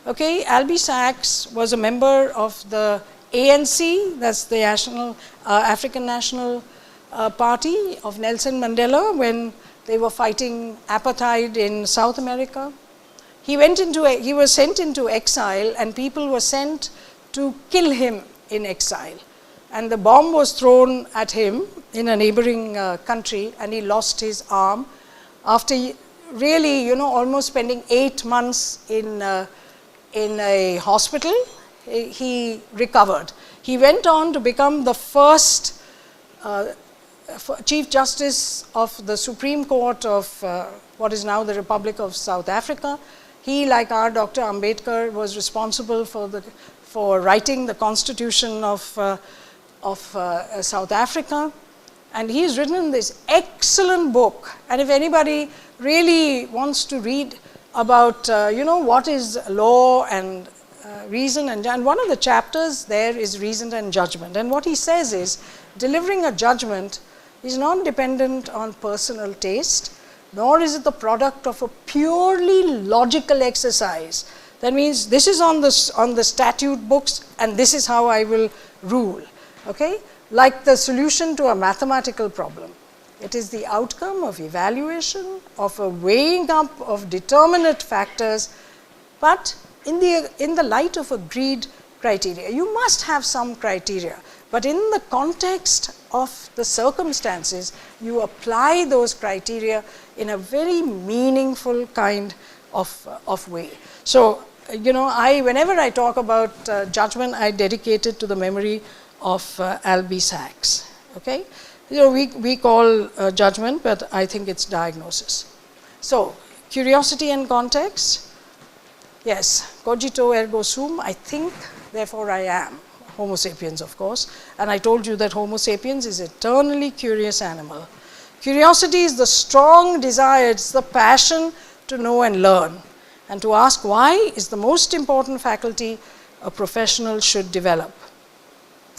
Okay, Albie Sachs was a member of the ANC, that's the African National Party of Nelson Mandela, when they were fighting apartheid in South America. He was sent into exile, and people were sent to kill him in exile. And the bomb was thrown at him in a neighboring country, and he lost his arm after really, almost spending 8 months in a hospital. He recovered. He went on to become the first Chief Justice of the Supreme Court of what is now the Republic of South Africa. He, like our Dr. Ambedkar, was responsible for writing the Constitution of South Africa. And he has written this excellent book. And if anybody really wants to read about, what is law and reason, and one of the chapters there is Reason and Judgment. And what he says is, delivering a judgment is not dependent on personal taste, nor is it the product of a purely logical exercise. That means this is on the statute books, and this is how I will rule. Okay? Like the solution to a mathematical problem. It is the outcome of evaluation, of a weighing up of determinate factors, but in the light of agreed criteria. You must have some criteria, but in the context of the circumstances, you apply those criteria in a very meaningful kind of way. So, whenever I talk about judgment, I dedicate it to the memory of Albie Sachs. Okay, we call judgment, but I think it's diagnosis. So, curiosity and context. Yes, cogito ergo sum, I think, therefore I am. Homo sapiens, of course. And I told you that Homo sapiens is an eternally curious animal. Curiosity is the strong desire, it's the passion to know and learn. And to ask why is the most important faculty a professional should develop.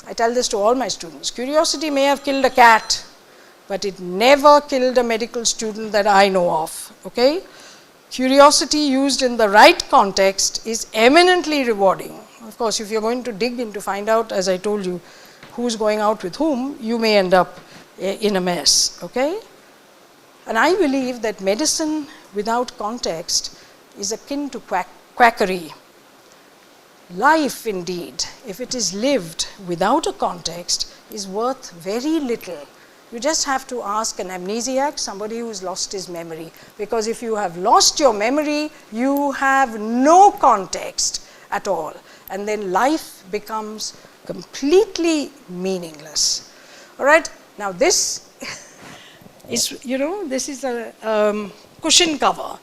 I tell this to all my students. Curiosity may have killed a cat, but it never killed a medical student that I know of. Okay? Curiosity used in the right context is eminently rewarding. Of course, if you're going to dig in to find out, as I told you, who's going out with whom, you may end up in a mess. Okay? And I believe that medicine without context is akin to quackery. Life, indeed, if it is lived without a context, is worth very little. You just have to ask an amnesiac, somebody who's lost his memory. Because if you have lost your memory, you have no context at all. And then life becomes completely meaningless. All right? Now this is, this is a cushion cover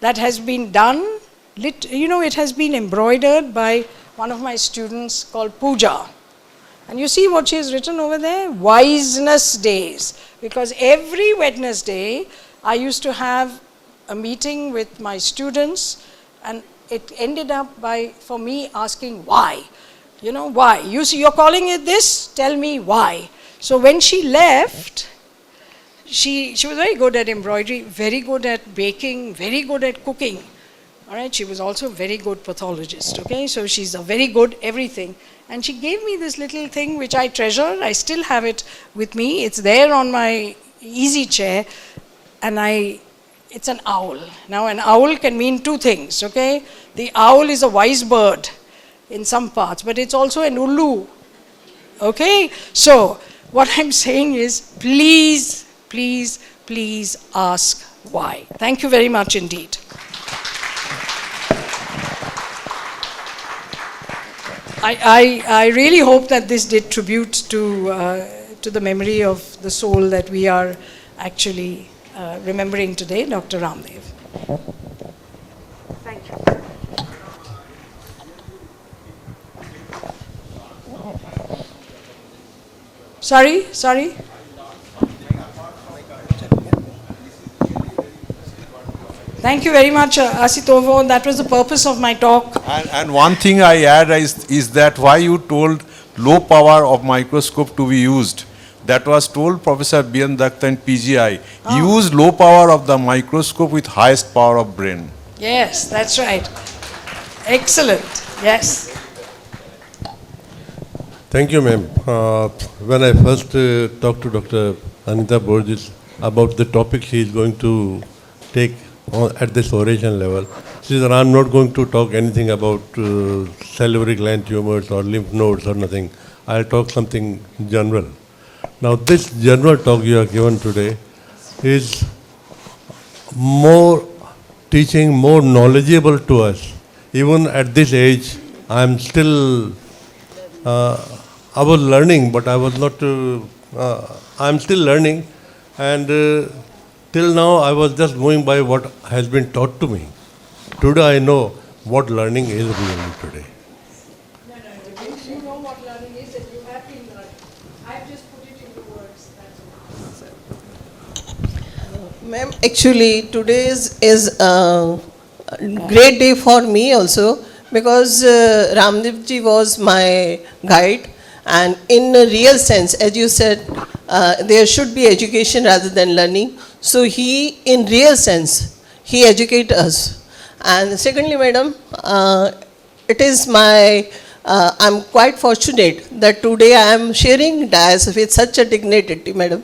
that has been done. It has been embroidered by one of my students called Pooja. And you see what she has written over there? Wiseness Days. Because every Wednesday, I used to have a meeting with my students, and it ended up for me asking why. Why? You see, you're calling it this? Tell me why. So when she left, she was very good at embroidery, very good at baking, very good at cooking. All right, she was also a very good pathologist, okay? So she's a very good everything. And she gave me this little thing which I treasure. I still have it with me. It's there on my easy chair, and it's an owl. Now, an owl can mean two things, okay? The owl is a wise bird in some parts, but it's also an ulu, okay? So, what I'm saying is, please, please, please ask why. Thank you very much indeed. I really hope that this did tribute to the memory of the soul that we are actually remembering today, Dr. Ramdev. Thank you. Sorry. Thank you very much, Asitovo. That was the purpose of my talk. And one thing I add is that why you told low power of microscope to be used. That was told Professor B.N. Datta in PGI. Use low power of the microscope with highest power of brain. Yes, that's right. Excellent. Yes. Thank you, ma'am. When I first talked to Dr. Anita Borges about the topic she is going to take at this oration level, she said, I'm not going to talk anything about salivary gland tumors or lymph nodes or nothing. I'll talk something general. Now, this general talk you have given today is more teaching, more knowledgeable to us. Even at this age, I'm still, I was learning, but I was not, I'm still learning. And till now, I was just going by what has been taught to me. Today, I know what learning is really today. No. If you know what learning is, and you have been learning. I've just put it into words. That's all. Ma'am, actually, today is a great day for me also, because Ramdev ji was my guide, and in a real sense, as you said, there should be education rather than learning. So he, in real sense, he educates us. And secondly, madam, it is my, I'm quite fortunate that today I am sharing dais with such a dignity, madam.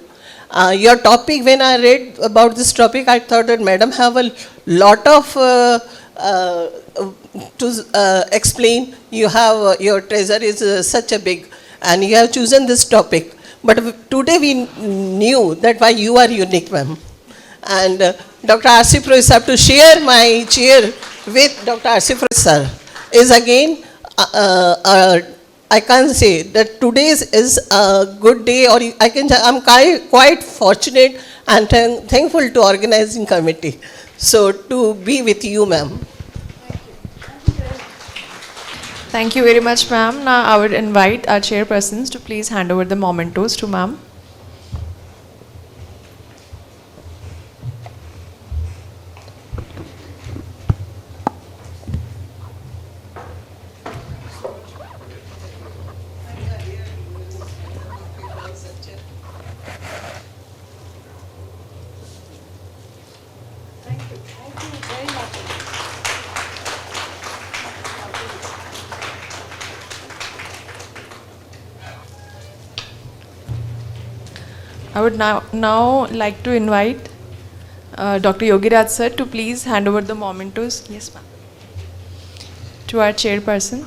Your topic, when I read about this topic, I thought that madam have a lot of to explain. You have, your treasure is such a big, and you have chosen this topic. But today we knew that why you are unique, ma'am. And Dr. RCPurohit, have to share my chair with Dr. RCPurohit sir is again, I can't say that today is a good day, or I can, I'm quite fortunate and thankful to organizing committee. So to be with you, ma'am. Thank you very much, ma'am. Now I would invite our chairpersons to please hand over the mementos to ma'am. I would now like to invite Dr. Yogiraj sir to please hand over the mementos. Yes, ma'am. To our chairperson.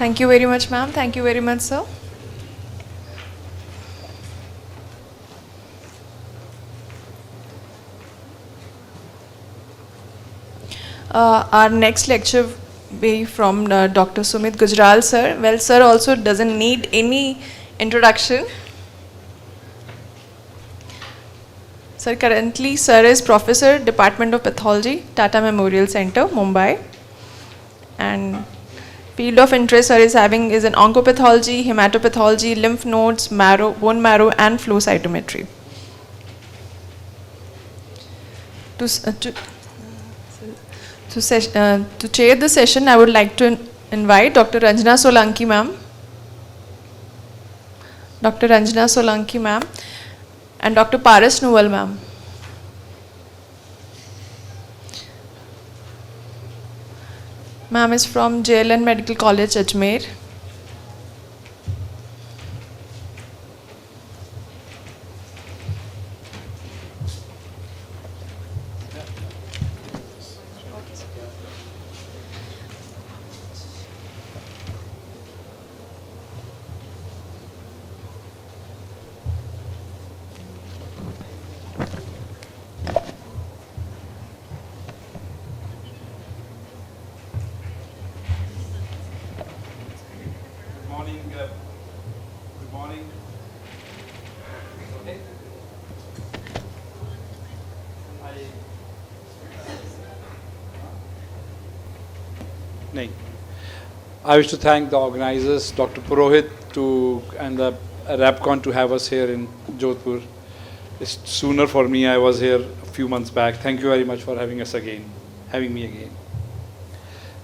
Thank you very much, ma'am. Thank you very much, sir. Our next lecture will be from Dr. Sumit Gujral, sir. Well, sir also doesn't need any introduction. Sir, currently, sir is Professor, Department of Pathology, Tata Memorial Center, Mumbai. And field of interest sir is having is in oncopathology, hematopathology, lymph nodes, marrow, bone marrow, and flow cytometry. To chair the session, I would like to invite Dr. Ranjana Solanki, ma'am. Dr. Ranjana Solanki, ma'am, and Dr. Paras Nuwal, ma'am. Ma'am is from JLN Medical College, Ajmer. nahi. I wish to thank the organizers, Dr. Purohit, and the RAJPATHCON to have us here in Jodhpur. It's sooner for me. I was here a few months back. Thank you very much for having me again.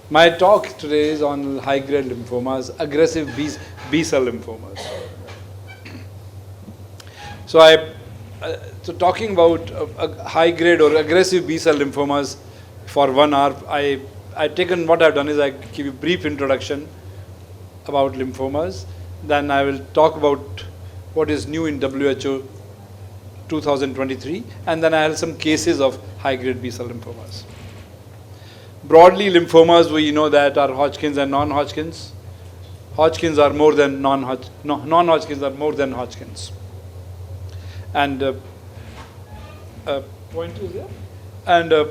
My talk today is on high-grade lymphomas, aggressive B-cell lymphomas. So talking about high-grade or aggressive B-cell lymphomas for 1 hour, what I've done is I give you a brief introduction about lymphomas. Then I will talk about what is new in WHO 2023, and then I have some cases of high-grade B-cell lymphomas. Broadly, lymphomas, we know that are Hodgkin's and non-Hodgkin's. Hodgkin's are more than non-Hodgkin's are more than Hodgkin's. And pointer is there? And do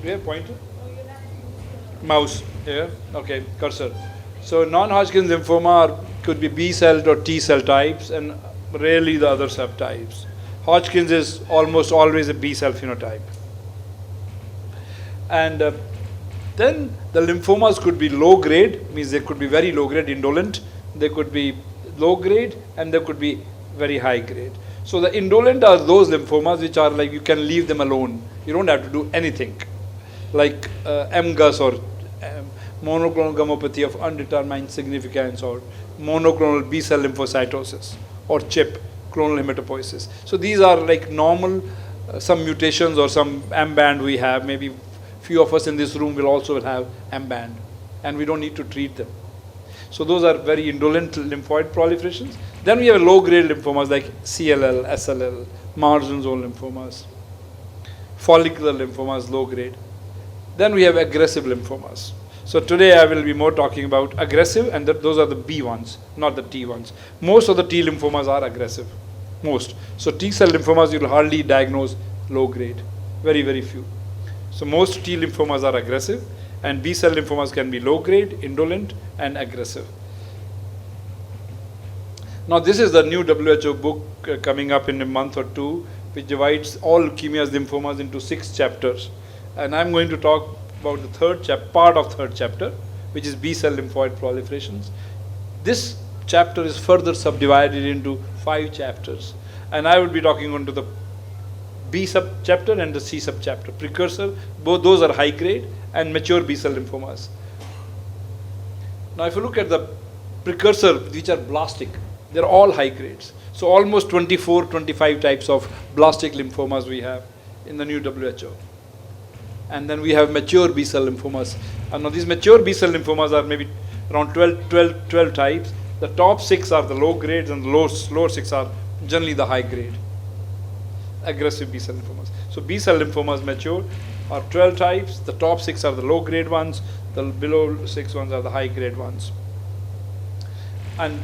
you have pointer? Mouse here. Okay, cursor. So non-Hodgkin's lymphoma could be B-cell or T-cell types, and rarely the other subtypes. Hodgkin's is almost always a B-cell phenotype. And then the lymphomas could be low grade, means they could be very low grade, indolent. They could be low grade, and they could be very high grade. So the indolent are those lymphomas which are like you can leave them alone. You don't have to do anything. Like MGUS or monoclonal gammopathy of undetermined significance, or monoclonal B-cell lymphocytosis, or CHIP, clonal hematopoiesis. So these are like normal, some mutations or some M-band we have. Maybe few of us in this room will also have M-band, and we don't need to treat them. So those are very indolent lymphoid proliferations. Then we have low-grade lymphomas like CLL, SLL, margin zone lymphomas, follicular lymphomas, low-grade. Then we have aggressive lymphomas. So today I will be more talking about aggressive, and those are the B ones, not the T ones. Most of the T lymphomas are aggressive, most. So T-cell lymphomas you will hardly diagnose low-grade, very, very few. So most T lymphomas are aggressive, and B-cell lymphomas can be low-grade, indolent, and aggressive. Now this is the new WHO book coming up in a month or two, which divides all leukemias, lymphomas into 6 chapters. And I'm going to talk about the part of third chapter, which is B-cell lymphoid proliferations. This chapter is further subdivided into 5 chapters. And I will be talking onto the B subchapter and the C subchapter. Precursor, both those are high grade, and mature B-cell lymphomas. Now if you look at the precursor, which are blastic, they're all high grades. So almost 24, 25 types of blastic lymphomas we have in the new WHO. And then we have mature B-cell lymphomas. And now these mature B-cell lymphomas are maybe around 12 types. The top 6 are the low grades, and the lower 6 are generally the high grade aggressive B-cell lymphomas. So B-cell lymphomas mature are 12 types. The top 6 are the low grade ones. The below 6 ones are the high grade ones. And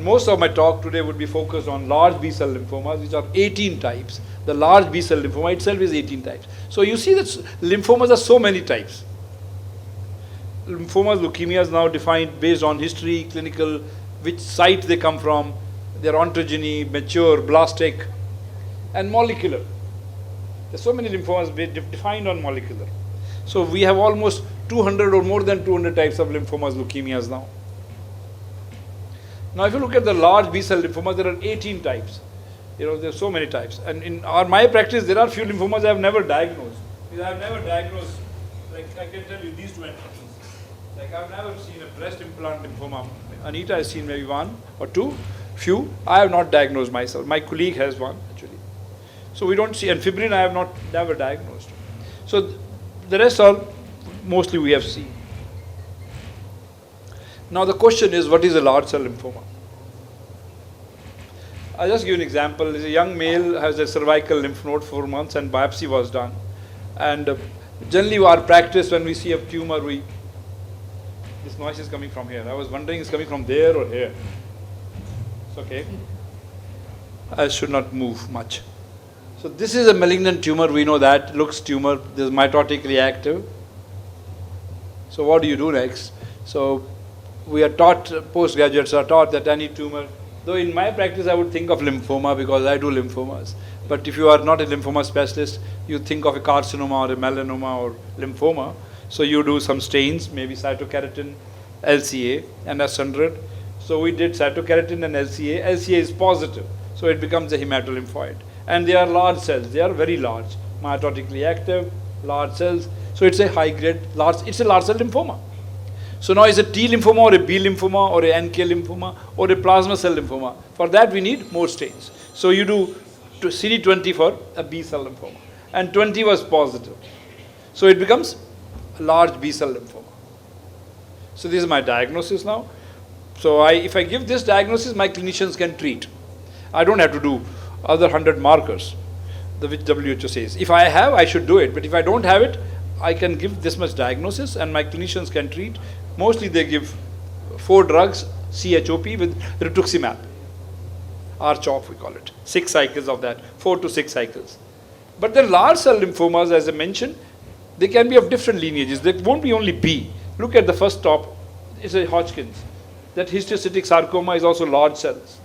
most of my talk today would be focused on large B-cell lymphomas, which are 18 types. The large B-cell lymphoma itself is 18 types. So you see that lymphomas are so many types. Lymphomas, leukemias now defined based on history, clinical, which site they come from, their ontogeny, mature, blastic, and molecular. There's so many lymphomas defined on molecular. So we have almost 200 or more than 200 types of lymphomas, leukemias now. Now if you look at the large B-cell lymphomas, there are 18 types. There are so many types. And in my practice, there are few lymphomas I have never diagnosed. I have never diagnosed, like I can tell you these 2 entities. Like I've never seen a breast implant lymphoma. Anita has seen maybe 1 or 2, few. I have not diagnosed myself. My colleague has 1 actually. So we don't see, and fibrin I have never diagnosed. So the rest are mostly we have seen. Now the question is, what is a large cell lymphoma? I'll just give you an example. There's a young male has a cervical lymph node 4 months, and biopsy was done. And generally our practice, when we see a tumor, this noise is coming from here. I was wondering it's coming from there or here. It's okay. I should not move much. So this is a malignant tumor, we know that, looks tumor, this is mitotically active. So what do you do next? So we are taught, postgraduates are taught that any tumor, though in my practice I would think of lymphoma because I do lymphomas. But if you are not a lymphoma specialist, you think of a carcinoma or a melanoma or lymphoma. So you do some stains, maybe cytokeratin, LCA and S100. So we did cytokeratin and LCA. LCA is positive, so it becomes a hematolymphoid. And they are large cells, they are very large, mitotically active, large cells. So it's a high grade, it's a large cell lymphoma. So now is a T lymphoma or a B lymphoma or a NK lymphoma or a plasma cell lymphoma. For that we need more stains. So you do CD20 for a B cell lymphoma. And 20 was positive. So it becomes a large B cell lymphoma. So this is my diagnosis now. So if I give this diagnosis, my clinicians can treat. I don't have to do other 100 markers, which WHO says. If I have, I should do it. But if I don't have it, I can give this much diagnosis and my clinicians can treat. Mostly they give 4 drugs, CHOP with rituximab, R-CHOP we call it. 6 cycles of that, 4 to 6 cycles. But then large cell lymphomas, as I mentioned, they can be of different lineages. They won't be only B. Look at the first top, it's a Hodgkin's. That histiocytic sarcoma is also large cells.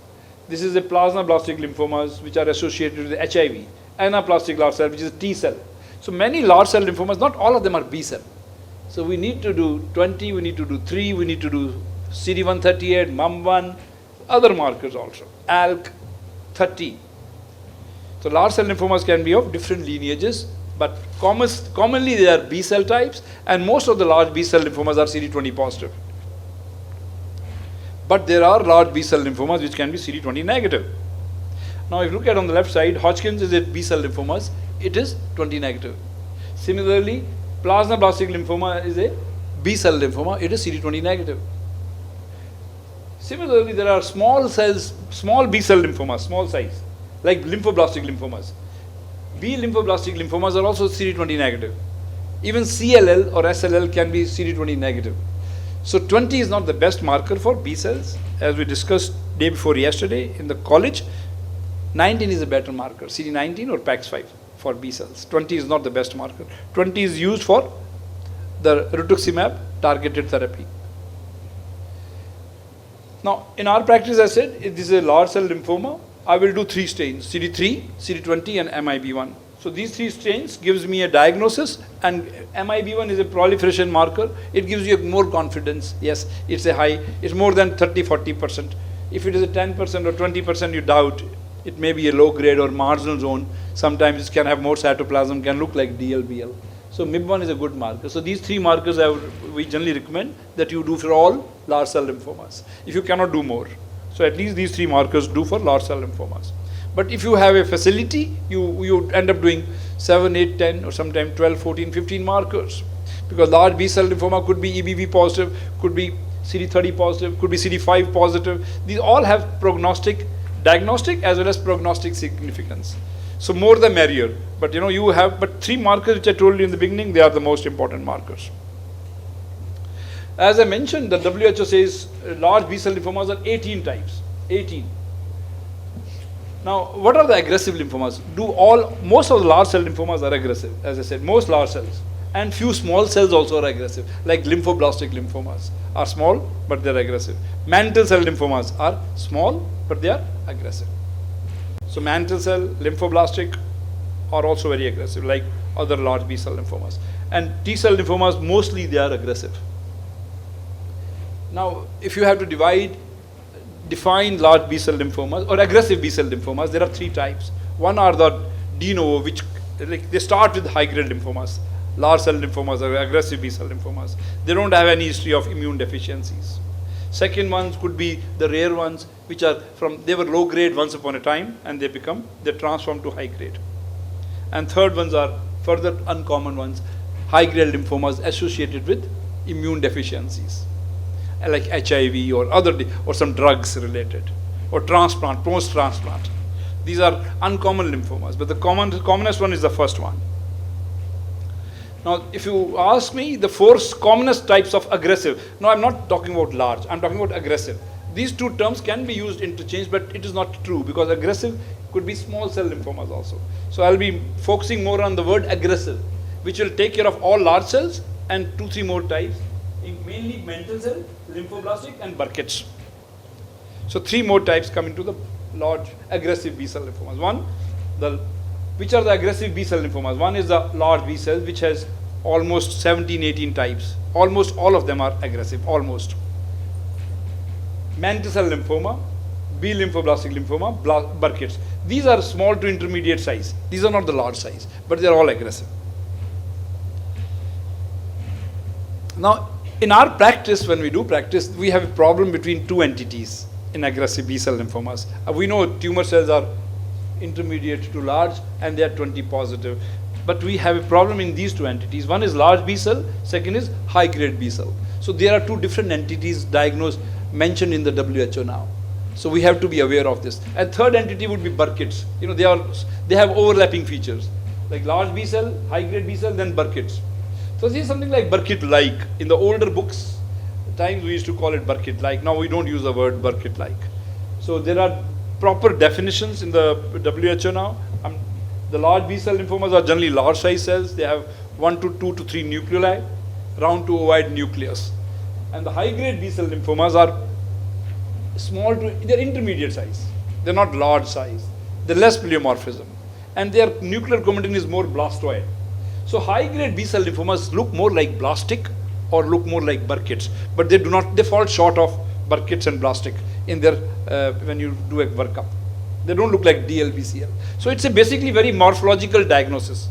This is a plasmablastic lymphomas which are associated with HIV. Anaplastic large cell, which is a T cell. So many large cell lymphomas, not all of them are B cell. So we need to do 20, we need to do 3, we need to do CD138, MUM1, other markers also, ALK, 30. So large cell lymphomas can be of different lineages, but commonly they are B cell types, and most of the large B cell lymphomas are CD20 positive. But there are large B cell lymphomas which can be CD20 negative. Now if you look at on the left side, Hodgkin's is a B cell lymphomas, it is 20 negative. Similarly, plasmablastic lymphoma is a B cell lymphoma, it is CD20 negative. Similarly, there are small cells, small B cell lymphomas, small size, like lymphoblastic lymphomas. B lymphoblastic lymphomas are also CD20 negative. Even CLL or SLL can be CD20 negative. So 20 is not the best marker for B cells. As we discussed day before yesterday in the college, 19 is a better marker, CD19 or PAX5 for B cells. 20 is not the best marker. 20 is used for the rituximab targeted therapy. Now, in our practice, I said, if this is a large cell lymphoma, I will do 3 stains, CD3, CD20 and MIB1. So these 3 stains gives me a diagnosis, and MIB1 is a proliferation marker. It gives you more confidence. Yes, it's a high, it's more than 30-40%. If it is a 10% or 20%, you doubt, it may be a low grade or marginal zone. Sometimes it can have more cytoplasm, can look like DLBL. So MIB1 is a good marker. So these 3 markers we generally recommend that you do for all large cell lymphomas, if you cannot do more. So at least these 3 markers do for large cell lymphomas. But if you have a facility, you end up doing 7, 8, 10 or sometimes 12, 14, 15 markers. Because large B cell lymphoma could be EBV positive, could be CD30 positive, could be CD5 positive. These all have prognostic, diagnostic as well as prognostic significance. So more the merrier. But you have, but 3 markers which I told you in the beginning, they are the most important markers. As I mentioned, the WHO says large B cell lymphomas are 18 types, 18. Now, what are the aggressive lymphomas? Most of the large cell lymphomas are aggressive, as I said, most large cells. And few small cells also are aggressive, like lymphoblastic lymphomas are small, but they're aggressive. Mantle cell lymphomas are small, but they are aggressive. So mantle cell, lymphoblastic are also very aggressive, like other large B cell lymphomas. And T cell lymphomas, mostly they are aggressive. Now, if you have to define large B cell lymphomas or aggressive B cell lymphomas, there are 3 types. One are the de novo, which they start with high grade lymphomas. Large cell lymphomas are aggressive B cell lymphomas. They don't have any history of immune deficiencies. Second ones could be the rare ones, which are they were low grade once upon a time and they transform to high grade. And third ones are further uncommon ones, high grade lymphomas associated with immune deficiencies, like HIV or some drugs related, or transplant, post-transplant. These are uncommon lymphomas, but the commonest one is the first one. Now, if you ask me the 4 commonest types of aggressive, no, I'm not talking about large, I'm talking about aggressive. These 2 terms can be used interchange, but it is not true, because aggressive could be small cell lymphomas also. So I'll be focusing more on the word aggressive, which will take care of all large cells and 2-3 more types, mainly mantle cell, lymphoblastic and Burkitt's. So 3 more types come into the large aggressive B cell lymphomas. Which are the aggressive B cell lymphomas? One is the large B cell, which has almost 17, 18 types. Almost all of them are aggressive, almost. Mantle cell lymphoma, B lymphoblastic lymphoma, Burkitt's. These are small to intermediate size. These are not the large size, but they are all aggressive. Now, in our practice, when we do practice, we have a problem between two entities in aggressive B-cell lymphomas. We know tumor cells are intermediate to large and they are 20 positive. But we have a problem in these two entities. One is large B-cell, second is high-grade B-cell. So there are two different entities diagnosed, mentioned in the WHO now. So we have to be aware of this. And third entity would be Burkitt's. You know, they have overlapping features. Like large B-cell, high-grade B-cell, then Burkitt's. So this is something like Burkitt-like. In the older books, times we used to call it Burkitt-like. Now we don't use the word Burkitt-like. So there are proper definitions in the WHO now. The large B-cell lymphomas are generally large size cells. They have 1 to 2 to 3 nuclei, round to ovoid nucleus. And the high-grade B-cell lymphomas are small to, they're intermediate size. They're not large size. They're less pleomorphism. And their nuclear chromatin is more blastoid. So high-grade B-cell lymphomas look more like blastic or look more like Burkitt's, but they do not, they fall short of Burkitt's and blastic in their, when you do a workup. They don't look like DLBCL. So it's a basically very morphological diagnosis.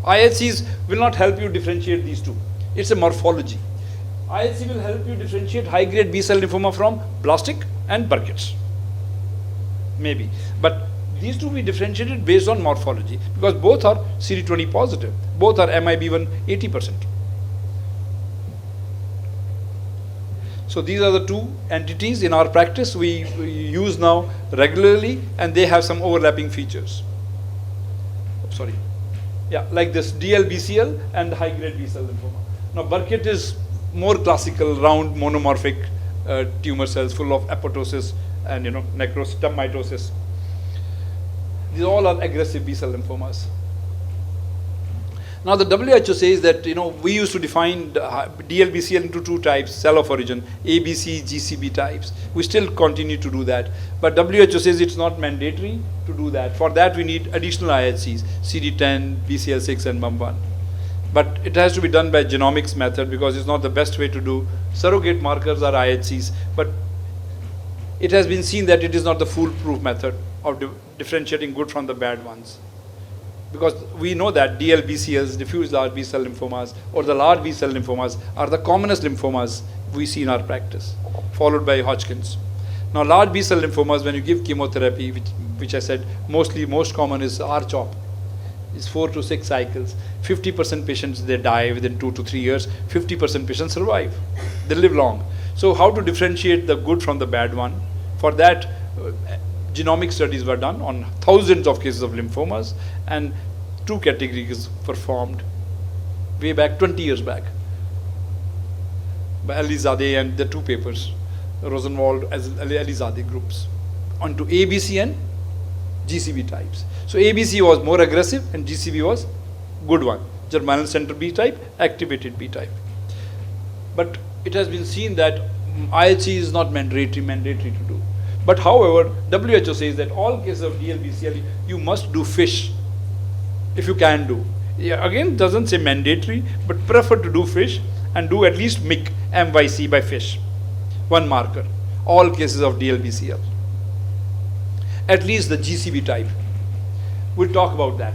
IHCs will not help you differentiate these two. It's a morphology. IHC will help you differentiate high-grade B-cell lymphoma from blastic and Burkitt's. Maybe. But these two we differentiated based on morphology because both are CD20 positive. Both are MIB1 80%. So these are the two entities in our practice we use now regularly, and they have some overlapping features. Sorry. Yeah, like this DLBCL and high-grade B-cell lymphoma. Now Burkitt is more classical, round, monomorphic tumor cells full of apoptosis and necrosis, mitosis. These all are aggressive B-cell lymphomas. Now the WHO says that we used to define DLBCL into two types, cell of origin, ABC, GCB types. We still continue to do that, but WHO says it's not mandatory to do that. For that we need additional IHCs, CD10, BCL6 and MUM1. But it has to be done by genomics method because it's not the best way to do. Surrogate markers are IHCs, but it has been seen that it is not the foolproof method of differentiating good from the bad ones. Because we know that DLBCLs, diffuse large B-cell lymphomas, or the large B-cell lymphomas are the commonest lymphomas we see in our practice, followed by Hodgkin's. Now large B-cell lymphomas, when you give chemotherapy, which I said most common is R-CHOP, is 4 to 6 cycles. 50% patients, they die within 2 to 3 years. 50% patients survive. They live long. So how to differentiate the good from the bad one? For that, genomic studies were done on thousands of cases of lymphomas, and 2 categories performed way back, 20 years back, by Alizadeh and the 2 papers, Rosenwald as Alizadeh groups, onto ABC and GCB types. So ABC was more aggressive and GCB was good one, germinal center B type, activated B type. But it has been seen that IHC is not mandatory to do. But however, WHO says that all cases of DLBCL, you must do FISH, if you can do. Yeah, again, doesn't say mandatory, but prefer to do FISH and do at least MYC, MYC by FISH, one marker, all cases of DLBCL. At least the GCB type. We'll talk about that.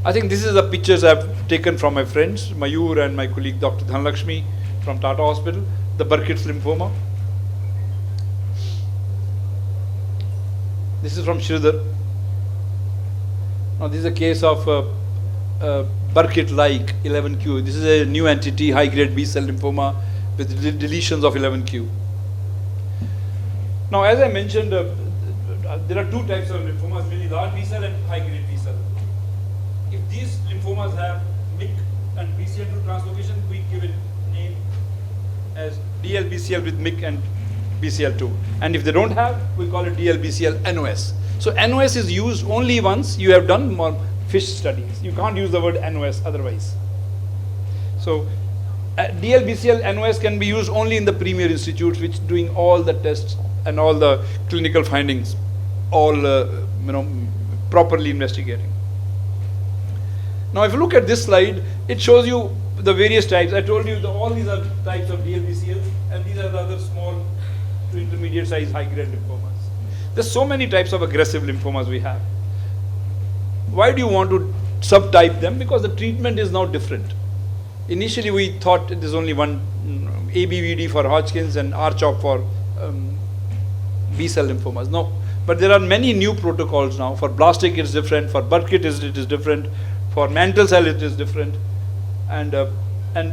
I think this is the pictures I've taken from my friends, Mayur and my colleague Dr. Dhanlakshmi from Tata Hospital, the Burkitt's lymphoma. This is from Sridhar. Now this is a case of Burkitt-like 11q. This is a new entity, high-grade B-cell lymphoma with deletions of 11q. Now as I mentioned, there are 2 types of lymphomas, mainly large B-cell and high-grade B-cell. If these lymphomas have MYC and BCL2 translocation, we give it name as DLBCL with MYC and BCL2. And if they don't have, we call it DLBCL NOS. So NOS is used only once you have done more FISH studies. You can't use the word NOS otherwise. So DLBCL NOS can be used only in the premier institutes which doing all the tests and all the clinical findings, all properly investigating. Now if you look at this slide, it shows you the various types. I told you all these are types of DLBCL, and these are the other small to intermediate size high-grade lymphomas. There's so many types of aggressive lymphomas we have. Why do you want to subtype them? Because the treatment is now different. Initially we thought there's only one ABVD for Hodgkin's and R-CHOP for B-cell lymphomas. No, but there are many new protocols now. For blastic it's different, for Burkitt it is different, for mantle cell it is different, and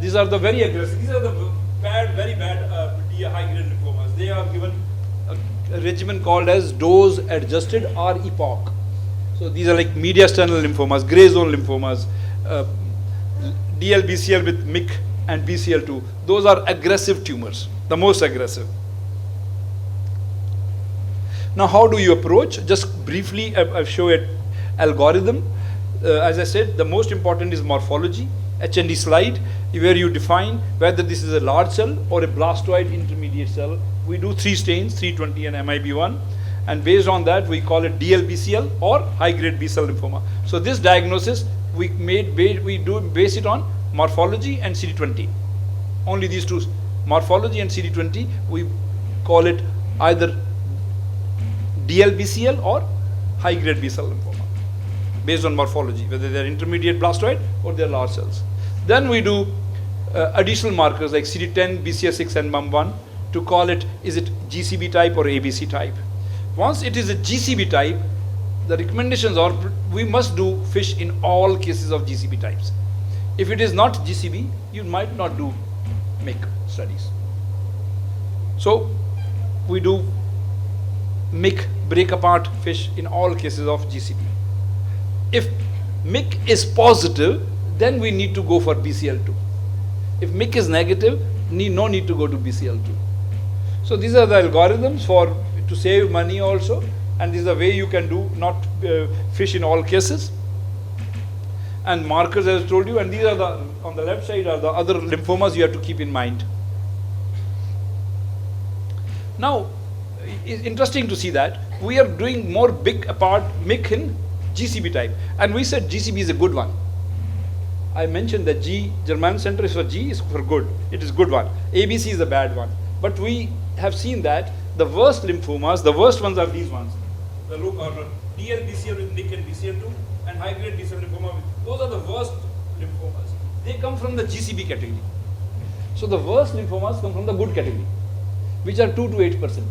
these are the very aggressive. These are the bad, very bad high-grade lymphomas. They are given a regimen called as dose-adjusted or EPOC. So these are like mediastinal lymphomas, gray zone lymphomas, DLBCL with MYC and BCL2. Those are aggressive tumors, the most aggressive. Now how do you approach? Just briefly, I'll show an algorithm. As I said, the most important is morphology, HND slide, where you define whether this is a large cell or a blastoid intermediate cell. We do 3 stains, 320 and MIB1, and based on that we call it DLBCL or high-grade B-cell lymphoma. So this diagnosis we base it on morphology and CD20. Only these two, morphology and CD20, we call it either DLBCL or high-grade B-cell lymphoma, based on morphology, whether they're intermediate blastoid or they're large cells. Then we do additional markers like CD10, BCL6 and MUM1 to call it, is it GCB type or ABC type. Once it is a GCB type, the recommendations are we must do FISH in all cases of GCB types. If it is not GCB, you might not do MYC studies. So we do MYC break apart FISH in all cases of GCB. If MYC is positive, then we need to go for BCL2. If MYC is negative, no need to go to BCL2. So these are the algorithms to save money also, and this is the way you can do not FISH in all cases. And markers, as I told you, and these are on the left side are the other lymphomas you have to keep in mind. Now, it's interesting to see that we are doing more big apart MYC in GCB type, and we said GCB is a good one. I mentioned that German center is for G is for good. It is good one. ABC is a bad one. But we have seen that the worst lymphomas, the worst ones are these ones. The low corner, DLBCL with MYC and BCL2, and high-grade B-cell lymphoma. Those are the worst lymphomas. They come from the GCB category. So the worst lymphomas come from the good category, which are 2 to 8%.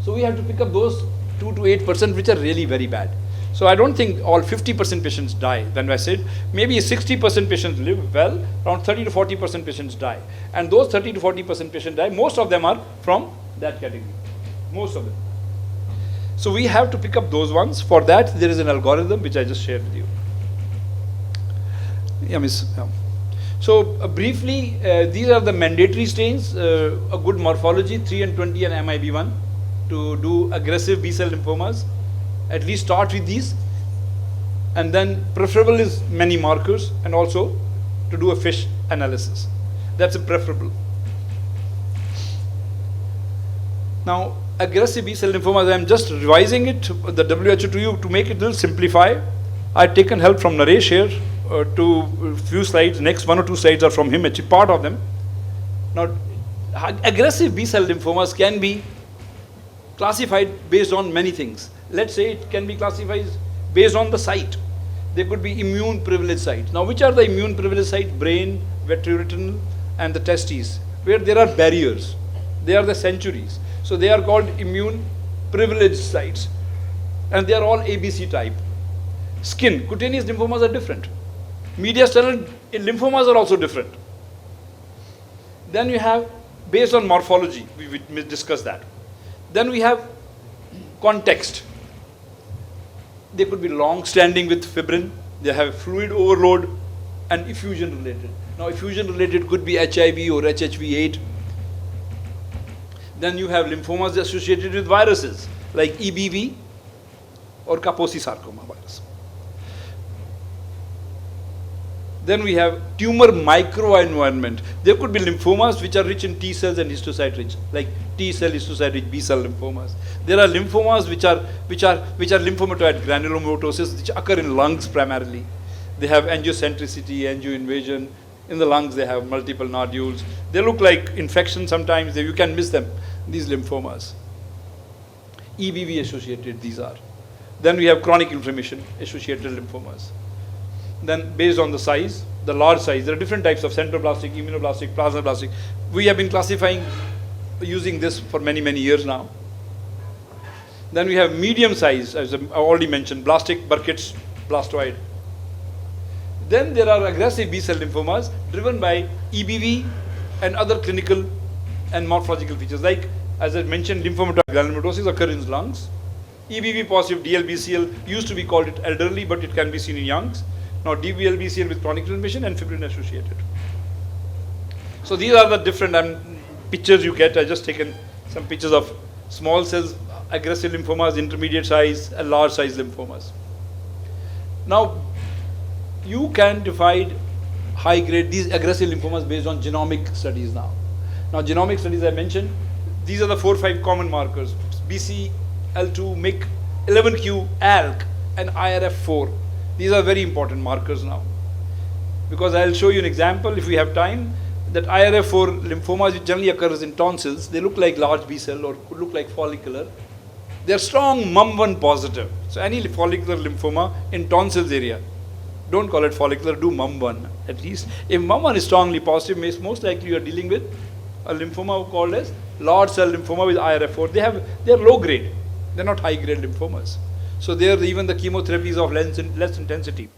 So we have to pick up those 2 to 8% which are really very bad. So I don't think all 50% patients die. Then I said maybe 60% patients live well, around 30 to 40% patients die. And those 30 to 40% patients die, most of them are from that category. Most of them. So we have to pick up those ones. For that, there is an algorithm which I just shared with you. Yeah, miss. Yeah. So briefly, these are the mandatory stains, a good morphology, 3 and 20 and MIB1 to do aggressive B-cell lymphomas. At least start with these, and then preferable is many markers, and also to do a FISH analysis. That's a preferable. Now, aggressive B-cell lymphomas, I am just revising it, the WHO to you to make it a little simplify. I've taken help from Naresh here to a few slides. Next 1 or 2 slides are from him, actually part of them. Now, aggressive B-cell lymphomas can be classified based on many things. Let's say it can be classified based on the site. There could be immune privileged sites. Now, which are the immune privileged sites? Brain, vitreoretinal, and the testes, where there are barriers. They are the sanctuaries. So they are called immune privileged sites, and they are all ABC type. Skin, cutaneous lymphomas are different. Mediastinal lymphomas are also different. Then you have, based on morphology, we discussed that. Then we have context. They could be long standing with fibrin, they have fluid overload, and effusion related. Now effusion related could be HIV or HHV8. Then you have lymphomas associated with viruses like EBV or Kaposi sarcoma virus. Then we have tumor microenvironment. There could be lymphomas which are rich in T cells and histocyte rich, like T cell, histocyte rich, B cell lymphomas. There are lymphomas which are lymphomatoid granulomatosis, which occur in lungs primarily. They have angiocentricity, angioinvasion. In the lungs, they have multiple nodules. They look like infection sometimes. You can miss them, these lymphomas. EBV associated, these are. Then we have chronic inflammation associated lymphomas. Then based on the size, the large size, there are different types of centroblastic, immunoblastic, plasmablastic. We have been classifying using this for many, many years now. Then we have medium size, as I already mentioned, blastic, Burkitt's, blastoid. Then there are aggressive B-cell lymphomas driven by EBV and other clinical and morphological features. Like, as I mentioned, lymphomatoid granulomatosis occur in lungs. EBV positive DLBCL used to be called it elderly, but it can be seen in youngs. Now DLBCL with chronic inflammation and fibrin associated. So these are the different pictures you get. I just taken some pictures of small cells, aggressive lymphomas, intermediate size, and large size lymphomas. Now, you can divide high grade these aggressive lymphomas based on genomic studies now. Now, genomic studies I mentioned, these are the 4 or 5 common markers: BC, L2, MYC, 11q, ALK, and IRF4. These are very important markers now. Because I'll show you an example if we have time, that IRF4 lymphomas which generally occurs in tonsils, they look like large B cell or could look like follicular. They're strong MUM1 positive. So any follicular lymphoma in tonsils area, don't call it follicular, do MUM1 at least. If MUM1 is strongly positive, most likely you are dealing with a lymphoma called as large cell lymphoma with IRF4. They're low grade. They're not high grade lymphomas. So there even the chemotherapy is of less intensity.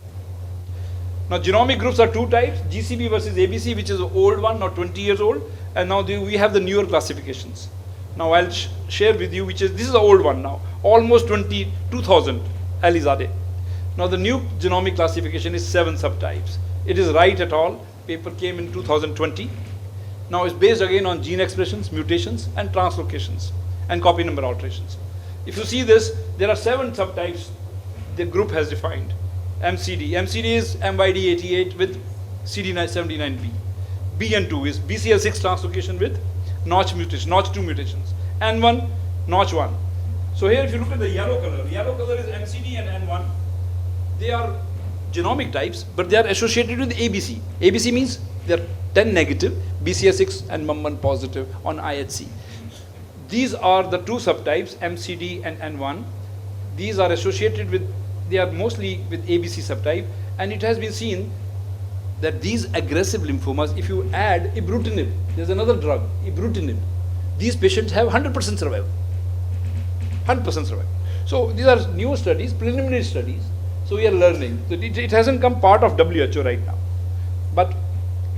Now genomic groups are 2 types, GCB versus ABC, which is an old one, now 20 years old, and now we have the newer classifications. Now I'll share with you, this is the old one now, almost 2000 Alizadeh. Now the new genomic classification is 7 subtypes. It is Wright et al. Paper came in 2020. Now it's based again on gene expressions, mutations, and translocations, and copy number alterations. If you see this, there are 7 subtypes the group has defined. MCD. MCD is MYD88 with CD79B. BN2 is BCL6 translocation with Notch mutation, Notch2 mutations. N1, Notch1. So here if you look at the yellow color is MCD and N1. They are genomic types, but they are associated with ABC. ABC means they are 10 negative, BCL6 and MUM1 positive on IHC. These are the 2 subtypes, MCD and N1. These are associated with, they are mostly with ABC subtype, and it has been seen that these aggressive lymphomas, if you add ibrutinib, there's another drug, ibrutinib, these patients have 100% survival. 100% survival. So these are new studies, preliminary studies, so we are learning. So it hasn't come part of WHO right now. But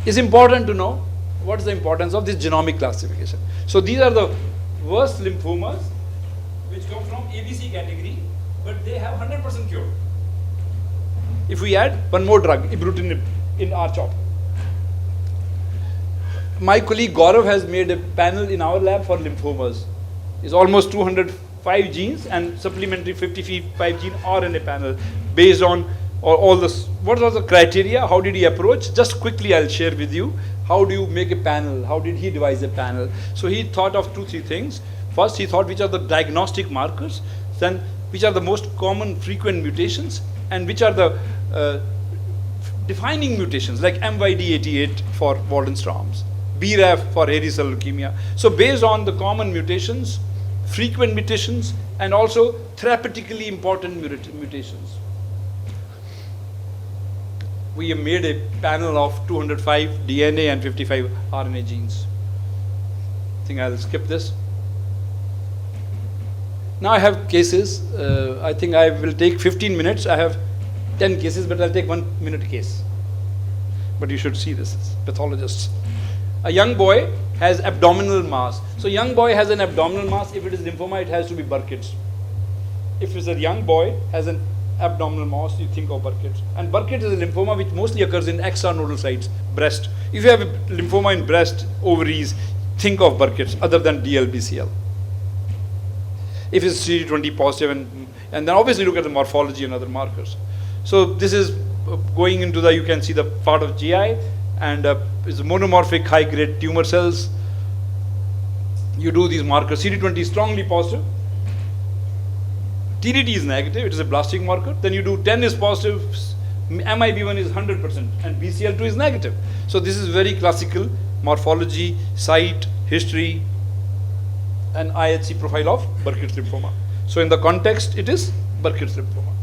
it's important to know what is the importance of this genomic classification. So these are the worst lymphomas which come from ABC category, but they have 100% cure. If we add one more drug, ibrutinib, in R-CHOP. My colleague Gaurav has made a panel in our lab for lymphomas. It's almost 205 genes and supplementary 55 gene RNA panel based on all this. What was the criteria? How did he approach? Just quickly I'll share with you. How do you make a panel? How did he devise a panel? So he thought of 2-3 things. First, he thought which are the diagnostic markers, then which are the most common frequent mutations, and which are the defining mutations like MYD88 for Waldenstrom's, BRAF for hairy cell leukemia. So based on the common mutations, frequent mutations, and also therapeutically important mutations, we have made a panel of 205 DNA and 55 RNA genes. I think I'll skip this. Now I have cases. I think I will take 15 minutes. I have 10 cases, but I'll take 1 minute case. But you should see this, pathologists. A young boy has abdominal mass. So young boy has an abdominal mass. If it is lymphoma, it has to be Burkitt's. If it's a young boy has an abdominal mass, you think of Burkitt's. And Burkitt's is a lymphoma which mostly occurs in extranodal sites, breast. If you have a lymphoma in breast, ovaries, think of Burkitt's other than DLBCL. If it's CD20 positive, and then obviously look at the morphology and other markers. So this is going into the, you can see the part of GI, and it's monomorphic high-grade tumor cells. You do these markers. CD20 is strongly positive. TDT is negative, it is a blasting marker. Then you do 10 is positive, MIB1 is 100% and BCL2 is negative. So this is very classical morphology, site, history, and IHC profile of Burkitt's lymphoma. So in the context, it is Burkitt's lymphoma.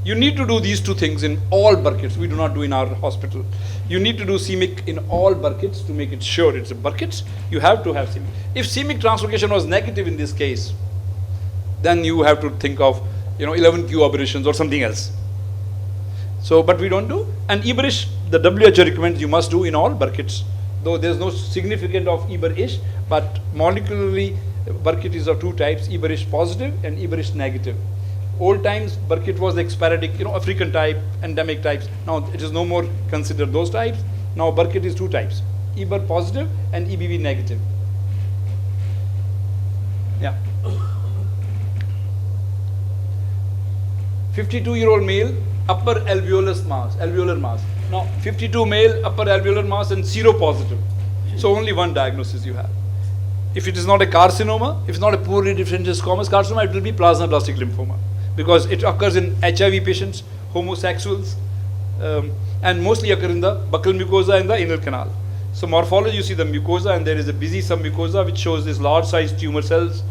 You need to do these two things in all Burkitt's. We do not do in our hospital. You need to do CMYC in all Burkitt's to make it sure it's a Burkitt's. You have to have CMYC. If CMYC translocation was negative in this case, then you have to think of 11q aberrations or something else. So, but we don't do. And Eberish, the WHO recommends you must do in all Burkitt's. Though there's no significant of Eberish, but molecularly Burkitt is of two types, Eberish positive and Eberish negative. Old times, Burkitt was the sporadic, African type, endemic types. Now it is no more considered those types. Now Burkitt is two types, Eber positive and EBV negative. Yeah. 52-year-old male, upper alveolar mass. Now 52 male, upper alveolar mass and seropositive. So only one diagnosis you have. If it is not a carcinoma, if it's not a poorly differentiated squamous carcinoma, it will be plasmablastic lymphoma, because it occurs in HIV patients, homosexuals, and mostly occur in the buccal mucosa and the anal canal. So morphology, you see the mucosa, and there is a busy submucosa which shows these large sized tumor cells,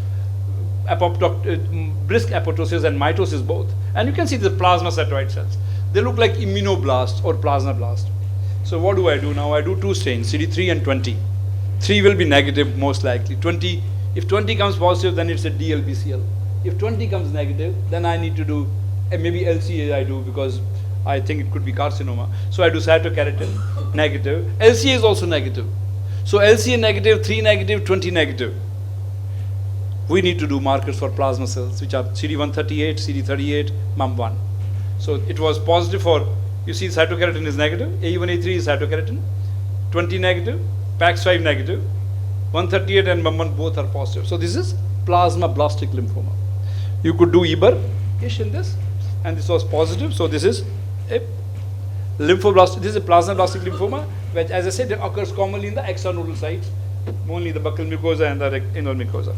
brisk apoptosis and mitosis both. And you can see the plasmacytoid cells. They look like immunoblasts or plasmablast. So what do I do now? I do two stains, CD3 and 20. 3 will be negative most likely. 20, if 20 comes positive, then it's a DLBCL. If 20 comes negative, then I need to do, maybe LCA I do, because I think it could be carcinoma. So I do cytokeratin, negative. LCA is also negative. So LCA negative, 3 negative, 20 negative. We need to do markers for plasma cells, which are CD138, CD38, MUM1. So it was positive for, you see cytokeratin is negative, AE1A3 is cytokeratin, 20 negative, PAX5 negative, 138 and MUM1 both are positive. So this is plasmablastic lymphoma. You could do Eber-ish in this, and this was positive. So this is a lymphoblastic, this is a plasmablastic lymphoma, which, as I said, it occurs commonly in the extranodal sites, only the buccal mucosa and the anal mucosa.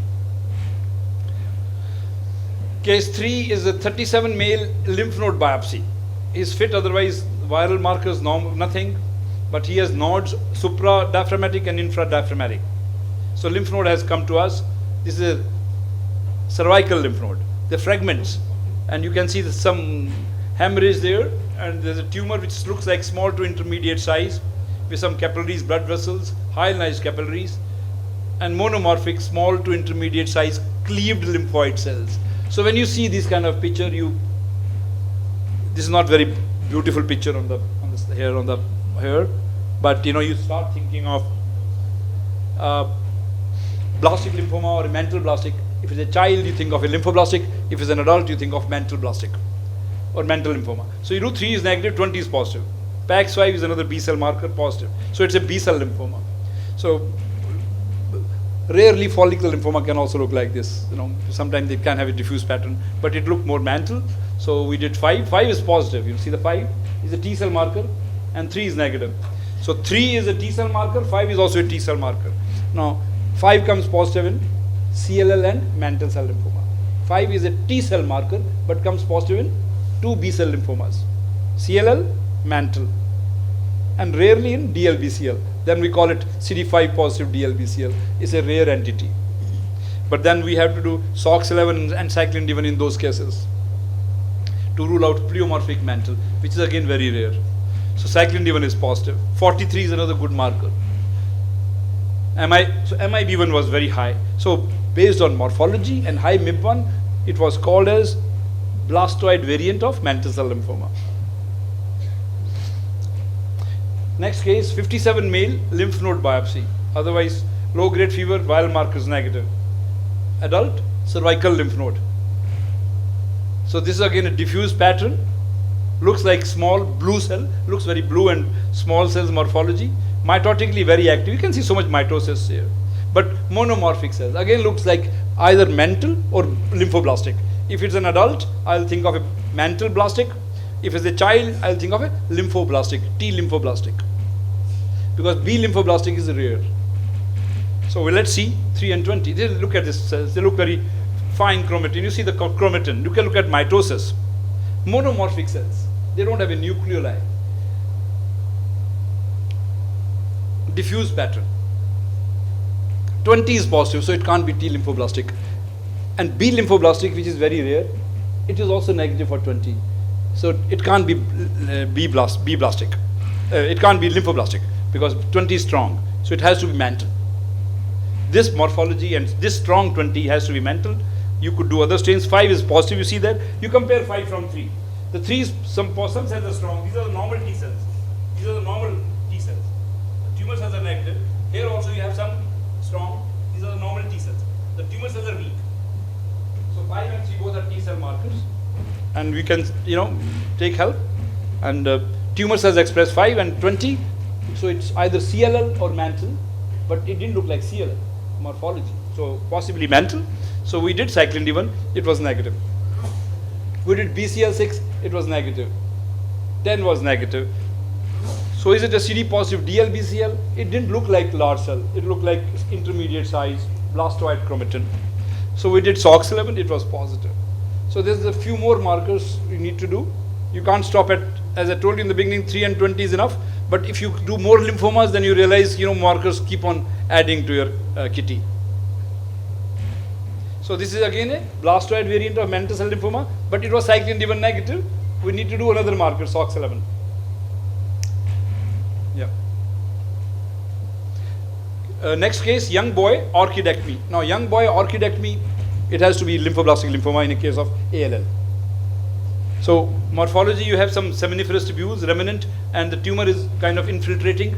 Case 3 is a 37 male lymph node biopsy. He is fit, otherwise viral markers, nothing, but he has nodes supradiaphragmatic and infradiaphragmatic. So lymph node has come to us. This is a cervical lymph node. The fragments, and you can see some hemorrhage there, and there's a tumor which looks like small to intermediate size with some capillaries, blood vessels, hyalinized capillaries, and monomorphic small to intermediate size cleaved lymphoid cells. So when you see this kind of picture, this is not very beautiful picture on the hair, but you start thinking of blastic lymphoma or a mental blastic. If it's a child, you think of a lymphoblastic. If it's an adult, you think of mental blastic or mental lymphoma. So you do 3 is negative, 20 is positive. PAX5 is another B cell marker, positive. So it's a B cell lymphoma. So rarely follicular lymphoma can also look like this. Sometimes it can have a diffuse pattern, but it looked more mantle. So we did 5. 5 is positive. You see the 5 is a T cell marker, and 3 is negative. So 3 is a T cell marker. 5 is also a T cell marker. Now 5 comes positive in CLL and mantle cell lymphoma. 5 is a T cell marker, but comes positive in 2 B cell lymphomas, CLL, mantle, and rarely in DLBCL. Then we call it CD5 positive DLBCL. It's a rare entity. But then we have to do SOX11 and cyclin D1 in those cases to rule out pleomorphic mantle, which is again very rare. So cyclin D1 is positive. 43 is another good marker. So MIB1 was very high. So based on morphology and high MIB1, it was called as blastoid variant of mantle cell lymphoma. Next case, 57 male lymph node biopsy. Otherwise, low grade fever, viral markers negative. Adult, cervical lymph node. So this is again a diffuse pattern. Looks like small blue cell, looks very blue and small cells morphology. Mitotically very active. You can see so much mitosis here. But monomorphic cells, again looks like either mental or lymphoblastic. If it's an adult, I'll think of a mantle blastic. If it's a child, I'll think of a lymphoblastic, T lymphoblastic. Because B lymphoblastic is rare. So let's see 3 and 20. Look at these cells. They look very fine chromatin. You see the chromatin. You can look at mitosis. Monomorphic cells. They don't have a nucleoli. Diffuse pattern. 20 is positive, so it can't be T lymphoblastic. And B lymphoblastic, which is very rare, it is also negative for 20. So it can't be B blastic. It can't be lymphoblastic because 20 is strong. So it has to be mantle. This morphology and this strong 20 has to be mantle. You could do other stains. 5 is positive, you see that. You compare 5 from 3. The 3 is, some cells are strong. These are the normal T cells. These are the normal T cells. The tumor cells are negative. Here also you have some strong. These are the normal T cells. The tumor cells are weak. So 5 and 3 both are T cell markers. And we can, take help. And tumor cells express 5 and 20. So it's either CLL or mantle. But it didn't look like CLL morphology. So possibly mantle. So we did cyclin D1, it was negative. We did BCL6, it was negative. 10 was negative. So is it a CD positive DLBCL? It didn't look like large cell. It looked like intermediate size blastoid chromatin. So we did SOX11, it was positive. So there's a few more markers you need to do. You can't stop at, as I told you in the beginning, 3 and 20 is enough. But if you do more lymphomas, then you realize, markers keep on adding to your kitty. So this is again a blastoid variant of mantle cell lymphoma, but it was cyclin D1 negative. We need to do another marker, SOX11. Yeah. Next case, young boy orchidectomy. Now, young boy orchidectomy, it has to be lymphoblastic lymphoma in a case of ALL. So morphology, you have some seminiferous tubules, remnant, and the tumor is kind of infiltrating.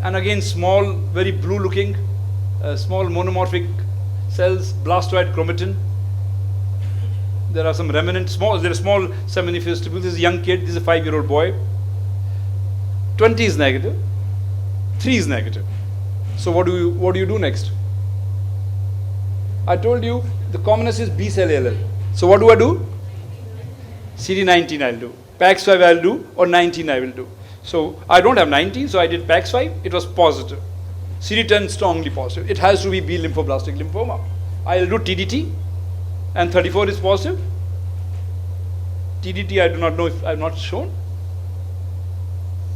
And again, small, very blue-looking, small monomorphic cells, blastoid chromatin. There are some remnant, there are small seminiferous tubules. This is a young kid, this is a 5-year-old boy. 20 is negative, 3 is negative. So what do you do next? I told you the commonest is B cell ALL. So what do I do? CD19 I'll do, PAX5 I'll do, or 19 I will do. So I don't have 19, so I did PAX5, it was positive. CD10 strongly positive. It has to be B lymphoblastic lymphoma. I'll do TDT, and 34 is positive. TDT I do not know if I'm not shown.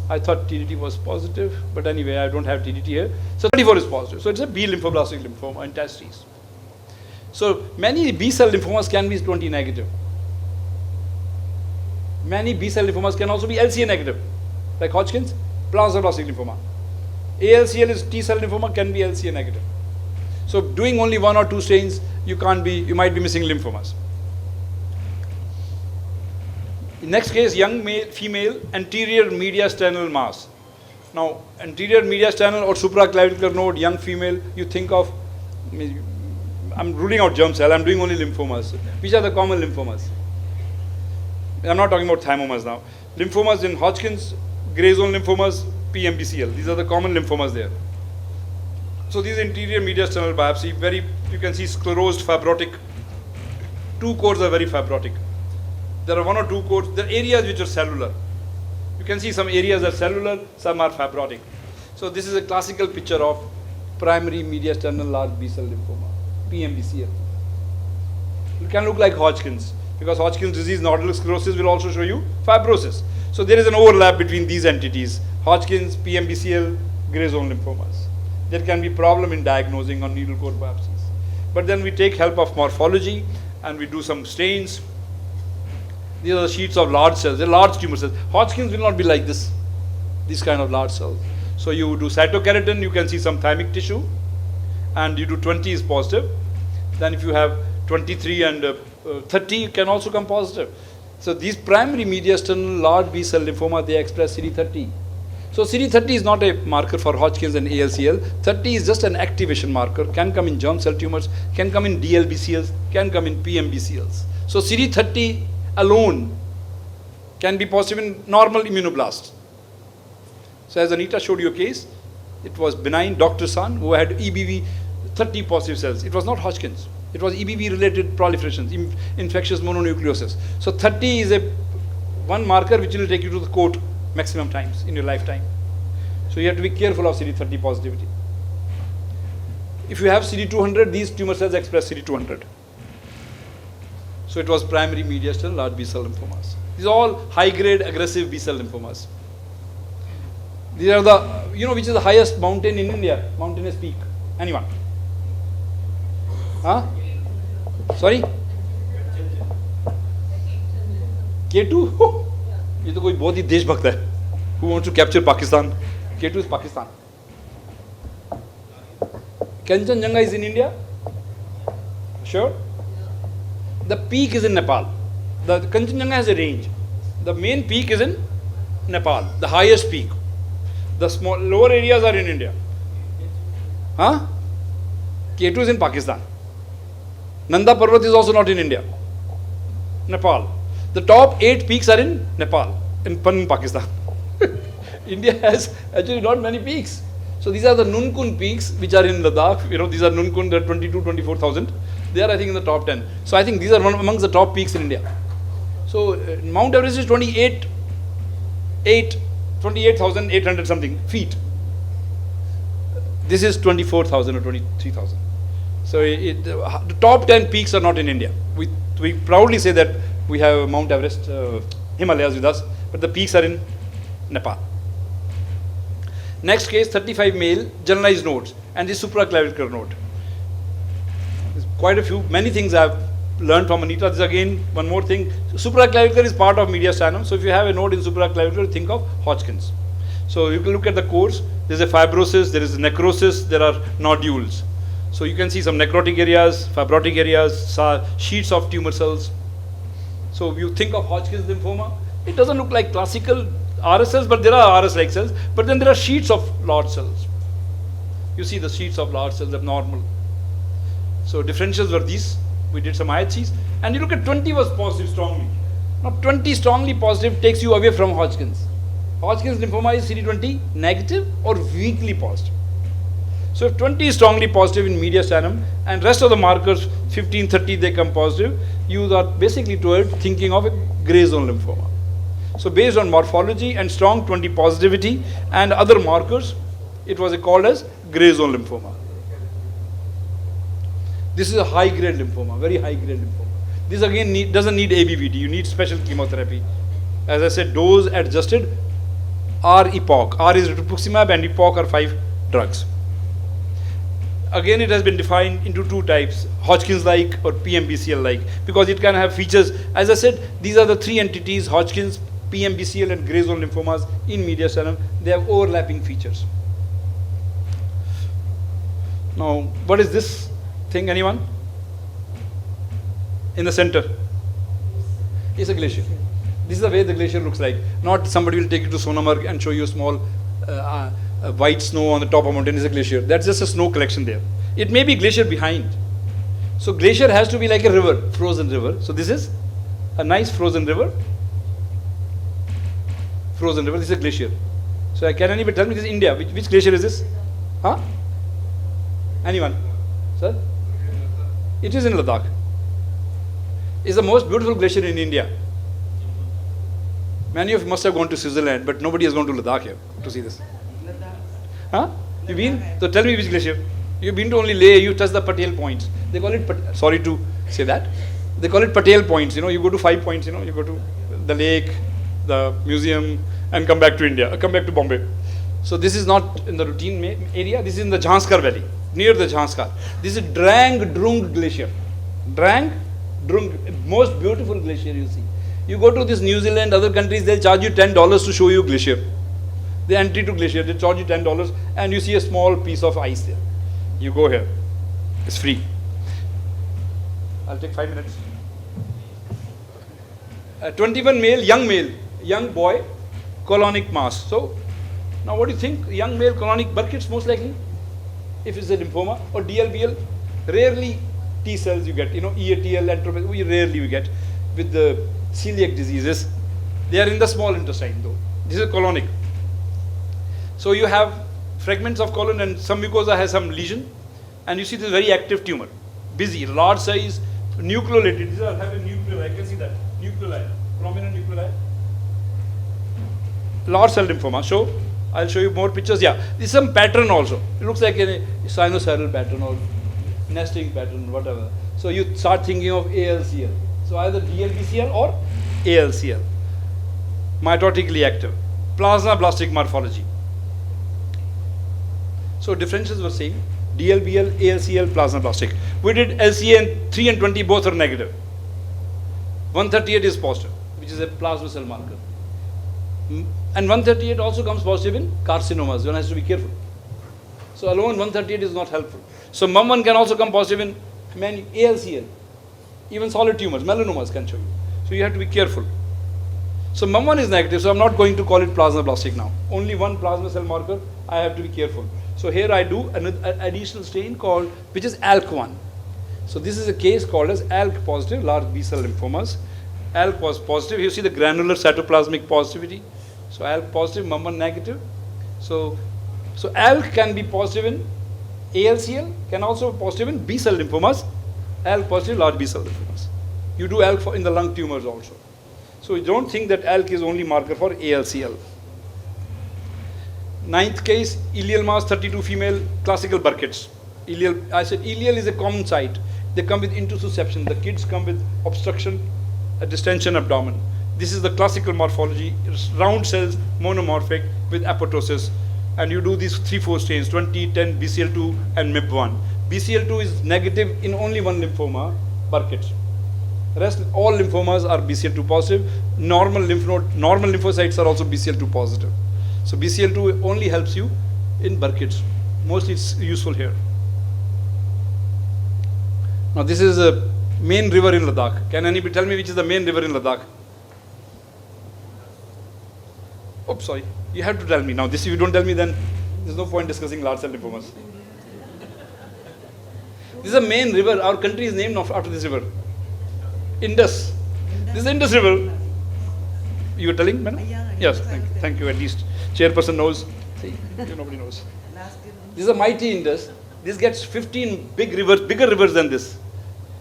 I thought TDT was positive, but anyway, I don't have TDT here. So 34 is positive. So it's a B lymphoblastic lymphoma in testes. So many B cell lymphomas can be 20 negative. Many B cell lymphomas can also be LCA negative, like Hodgkin's, plasmablastic lymphoma. ALCL is T cell lymphoma, can be LCA negative. So doing only 1 or 2 stains, you might be missing lymphomas. Next case, young male, female, anterior mediastinal mass. Now, anterior mediastinal or supraclavicular node, young female, you think of, I'm ruling out germ cell, I'm doing only lymphomas. Which are the common lymphomas? I'm not talking about thymomas now. Lymphomas in Hodgkin's, gray zone lymphomas, PMBCL. These are the common lymphomas there. So these anterior mediastinal biopsy, you can see sclerosed fibrotic. 2 cores are very fibrotic. There are 1 or 2 cores. There are areas which are cellular. You can see some areas are cellular, some are fibrotic. So this is a classical picture of primary mediastinal large B-cell lymphoma, PMBCL. It can look like Hodgkin's, because Hodgkin's disease nodular sclerosis will also show you fibrosis. So there is an overlap between these entities, Hodgkin's, PMBCL, gray zone lymphomas. There can be problem in diagnosing on needle core biopsies. But then we take help of morphology and we do some stains. These are the sheets of large cells, they're large tumor cells. Hodgkin's will not be like this, these kind of large cells. So you do cytokeratin, you can see some thymic tissue, and you do 20 is positive. Then if you have 23 and 30, you can also come positive. So these primary mediastinal large B-cell lymphoma, they express CD30. So CD30 is not a marker for Hodgkin's and ALCL. 30 is just an activation marker, can come in germ cell tumors, can come in DLBCLs, can come in PMBCLs. So CD30 alone can be positive in normal immunoblasts. So as Anita showed you a case, it was benign Dr. San who had EBV 30 positive cells. It was not Hodgkin's. It was EBV related proliferations, infectious mononucleosis. So 30 is one marker which will take you to the court maximum times in your lifetime. So you have to be careful of CD30 positivity. If you have CD200, these tumor cells express CD200. So it was primary, mediastinal, large B-cell lymphomas. These are all high-grade aggressive B-cell lymphomas. These are the, which is the highest mountain in India, mountainous peak? Anyone? Huh? Sorry? K2? ये तो कोई बहुत ही देशभक्त है. Who wants to capture Pakistan? K2 is Pakistan. Kanchenjunga is in India? Sure? The peak is in Nepal. The Kanchenjunga has a range. The main peak is in Nepal, the highest peak. The small lower areas are in India. Huh? K2 is in Pakistan. Nanda Parvat is also not in India. Nepal. The top 8 peaks are in Nepal, in Pakistan. India has actually not many peaks. So these are the Nunkun peaks which are in Ladakh. These are Nunkun, they're 24,000. They are, I think, in the top 10. So I think these are one amongst the top peaks in India. So Mount Everest is 28,800 something feet. This is 24,000 or 23,000. So the top 10 peaks are not in India. We proudly say that we have Mount Everest, Himalayas with us, but the peaks are in Nepal. Next case, 35 male, generalized nodes, and this supraclavicular node. There's quite a few, many things I've learned from Anita. This again, one more thing. Supraclavicular is part of mediastinum. So if you have a node in supraclavicular, think of Hodgkin's. So you can look at the course. There's a fibrosis, there is a necrosis, there are nodules. So you can see some necrotic areas, fibrotic areas, sheets of tumor cells. So if you think of Hodgkin's lymphoma, it doesn't look like classical RS cells, but there are RS-like cells. But then there are sheets of large cells. You see the sheets of large cells abnormal. So differentials were these. We did some IHCs. And you look at 20 was positive strongly. Now 20 strongly positive takes you away from Hodgkin's. Hodgkin's lymphoma is CD20 negative or weakly positive. So if 20 is strongly positive in mediastinum and rest of the markers 15, 30 they come positive, you are basically thinking of a gray zone lymphoma. So based on morphology and strong 20 positivity and other markers, it was called as gray zone lymphoma. This is a high grade lymphoma, very high grade lymphoma. This again doesn't need ABVD, you need special chemotherapy. As I said, dose adjusted R-epoch. R is rituximab and epoch are 5 drugs. Again, it has been defined into 2 types, Hodgkin's-like or PMBCL-like, because it can have features. As I said, these are the 3 entities, Hodgkin's, PMBCL and gray zone lymphomas in mediastinum. They have overlapping features. Now, what is this thing, anyone? In the center? It's a glacier. This is the way the glacier looks like. Not somebody will take you to Sonamarg and show you a small white snow on the top of a mountain. Is a glacier. That's just a snow collection there. It may be glacier behind. So glacier has to be like a river, frozen river. So this is a nice frozen river. Frozen river, this is a glacier. So can anybody tell me this is India? Which glacier is this? Huh? Anyone? Sir? It is in Ladakh. It's the most beautiful glacier in India. Many of you must have gone to Switzerland, but nobody has gone to Ladakh here to see this. Huh? You been? So tell me which glacier. You've been to only Leh, you touch the Patel points. They call it, sorry to say that, they call it Patel points. You go to 5 points, you go to the lake, the museum, and come back to India, come back to Bombay. So this is not in the routine area, this is in the Jhanskar Valley, near the Jhanskar. This is Drang Drung Glacier. Drang Drung, most beautiful glacier you see. You go to this New Zealand, other countries, they'll charge you $10 to show you glacier. The entry to glacier, they charge you $10 and you see a small piece of ice there. You go here, it's free. I'll take 5 minutes. 21 male, young boy, colonic mass. So, now what do you think? Young male colonic Burkitt's most likely, if it's a lymphoma, or DLBL, rarely T cells you get, EATL, entropy, rarely we get with the celiac diseases. They are in the small intestine though. This is colonic. So you have fragments of colon and some mucosa has some lesion, and you see this very active tumor, busy, large size, nucleolated. These are having nuclei. I can see that nuclei, prominent nuclei. Large cell lymphoma. So I'll show you more pictures. Yeah, this is some pattern also. It looks like a sinusoidal pattern or nesting pattern, whatever. So you start thinking of ALCL. So So either DLBCL or ALCL. Mitotically active. Plasmablastic morphology. So differentials were same. DLBL, ALCL, plasmablastic. We did LCA and 3 and 20 both are negative. 138 is positive, which is a plasma cell marker. And 138 also comes positive in carcinomas. One has to be careful. So alone 138 is not helpful. So MUM1 can also come positive in ALCL. Even solid tumors, melanomas can show you. So you have to be careful. So MUM1 is negative, so I'm not going to call it plasmablastic now. Only one plasma cell marker, I have to be careful. So here I do an additional stain called, which is ALK1. So this is a case called as ALK positive, large B-cell lymphomas. ALK was positive, you see the granular cytoplasmic positivity. So ALK positive, MUM1 negative. So ALK can be positive in ALCL, can also be positive in B-cell lymphomas. ALK positive, large B-cell lymphomas. You do ALK in the lung tumors also. So you don't think that ALK is only marker for ALCL. Ninth case, ileal mass 32 female, classical Burkitt's. Ileal, I said ileal is a common site. They come with intussusception. The kids come with obstruction, a distension abdomen. This is the classical morphology. It's round cells, monomorphic with apoptosis. And you do these 3-4 stains, 20, 10, BCL2 and MIB1. BCL2 is negative in only one lymphoma, Burkitt's. Rest, all lymphomas are BCL2 positive. Normal lymphocytes are also BCL2 positive. So BCL2 only helps you in Burkitt's. Mostly it's useful here. Now this is a main river in Ladakh. Can anybody tell me which is the main river in Ladakh? Oops, sorry. You have to tell me. Now this, if you don't tell me, then there's no point discussing large cell lymphomas. This is a main river. Our country is named after this river. Indus. This is the Indus River. You were telling, madam? Yes, thank you. At least chairperson knows. See, nobody knows. This is a mighty Indus. This gets 15 bigger rivers than this.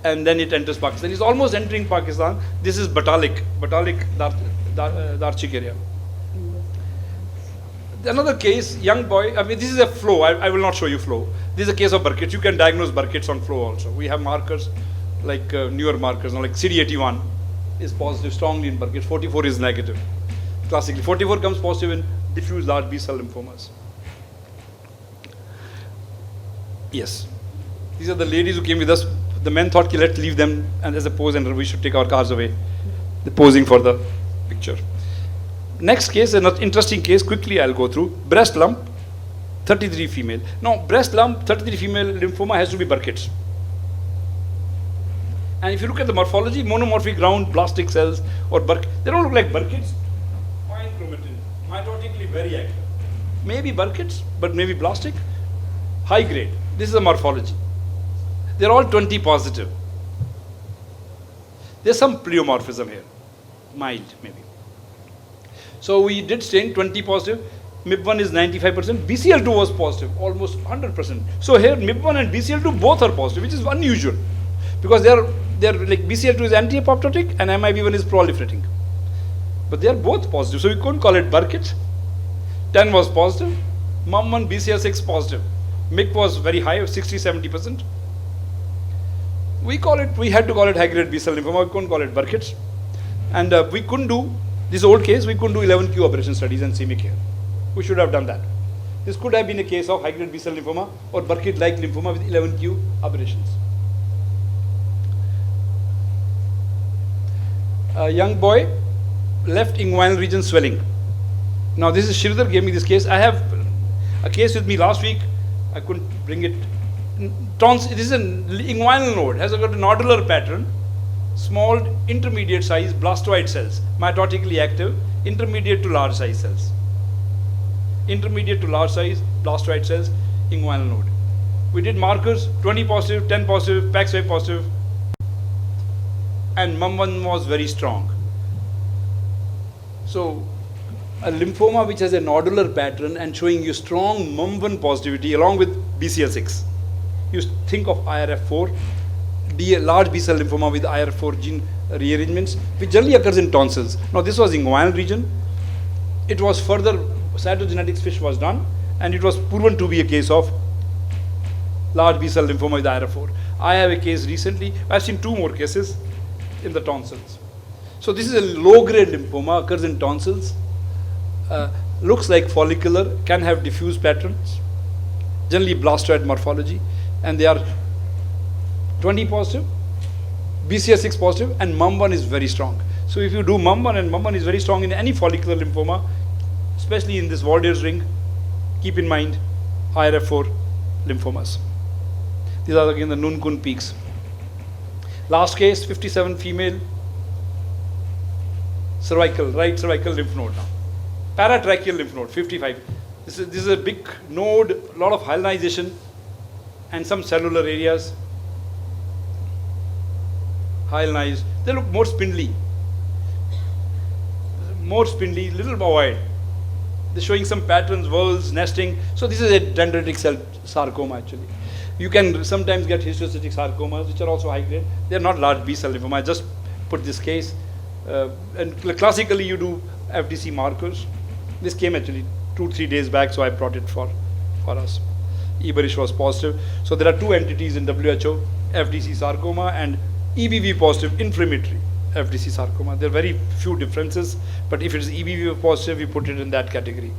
And then it enters Pakistan. It's almost entering Pakistan. This is Batalik, Darchik area. Another case, young boy, I mean, this is a flow. I will not show you flow. This is a case of Burkitt's. You can diagnose Burkitt's on flow also. We have markers, like newer markers, like CD81 is positive strongly in Burkitt's. 44 is negative. Classically, 44 comes positive in diffuse large B-cell lymphomas. Yes. These are the ladies who came with us. The men thought, let's leave them and as a pose and we should take our cars away. They're posing for the picture. Next case, an interesting case, quickly I'll go through. Breast lump, 33 female. Now, breast lump, 33 female lymphoma has to be Burkitt's. And if you look at the morphology, monomorphic round blastic cells or they don't look like Burkitt's. Fine chromatin, mitotically very active. Maybe Burkitt's, but maybe blastic. High grade. This is the morphology. They're all 20 positive. There's some pleomorphism here. Mild, maybe. So we did stain 20 positive. MIB1 is 95%. BCL2 was positive, almost 100%. So here MIB1 and BCL2 both are positive, which is unusual. Because they're like BCL2 is anti-apoptotic and MIB1 is proliferating. But they are both positive. So we couldn't call it Burkitt. 10 was positive. MUM1, BCL6 positive. MIC was very high, 60-70%. We had to call it high-grade B-cell lymphoma. We couldn't call it Burkitt's. And we couldn't do, this old case, we couldn't do 11q aberration studies and CMYC here. We should have done that. This could have been a case of high-grade B-cell lymphoma or Burkitt-like lymphoma with 11q aberrations. A young boy, left inguinal region swelling. Now this is Shridhar gave me this case. I have a case with me last week. I couldn't bring it. It is an inguinal node, has got a nodular pattern, small intermediate size blastoid cells, mitotically active, intermediate to large size cells. Intermediate to large size blastoid cells, inguinal node. We did markers, 20 positive, 10 positive, PAX5 positive, and MUM1 was very strong. So a lymphoma which has a nodular pattern and showing you strong MUM1 positivity along with BCL6. You think of IRF4, large B-cell lymphoma with IRF4 gene rearrangements, which generally occurs in tonsils. Now this was inguinal region. It was further, cytogenetics FISH was done, and it was proven to be a case of large B-cell lymphoma with IRF4. I have a case recently, I've seen 2 more cases. in the tonsils. So this is a low-grade lymphoma, occurs in tonsils, looks like follicular, can have diffuse patterns, generally blastoid morphology, and they are 20 positive, BCL6 positive, and MUM1 is very strong. So if you do MUM1 and MUM1 is very strong in any follicular lymphoma, especially in this Wardier's ring, keep in mind IRF4 lymphomas. These are again the Nun-Kun peaks. Last case, 57 female, cervical, right cervical lymph node now. Paratracheal lymph node, 55. This is a big node, a lot of hyalinization and some cellular areas. Hyalinized. They look more spindly, little ovoid. They're showing some patterns, whorls, nesting. So this is a dendritic cell sarcoma actually. You can sometimes get histiocytic sarcomas, which are also high grade. They are not large B cell lymphoma. I just put this case. And classically you do FDC markers. This came actually 2-3 days back, so I brought it for us. Eberish was positive. So there are two entities in WHO, FDC sarcoma and EBV positive inflammatory FDC sarcoma. There are very few differences, but if it is EBV positive, we put it in that category.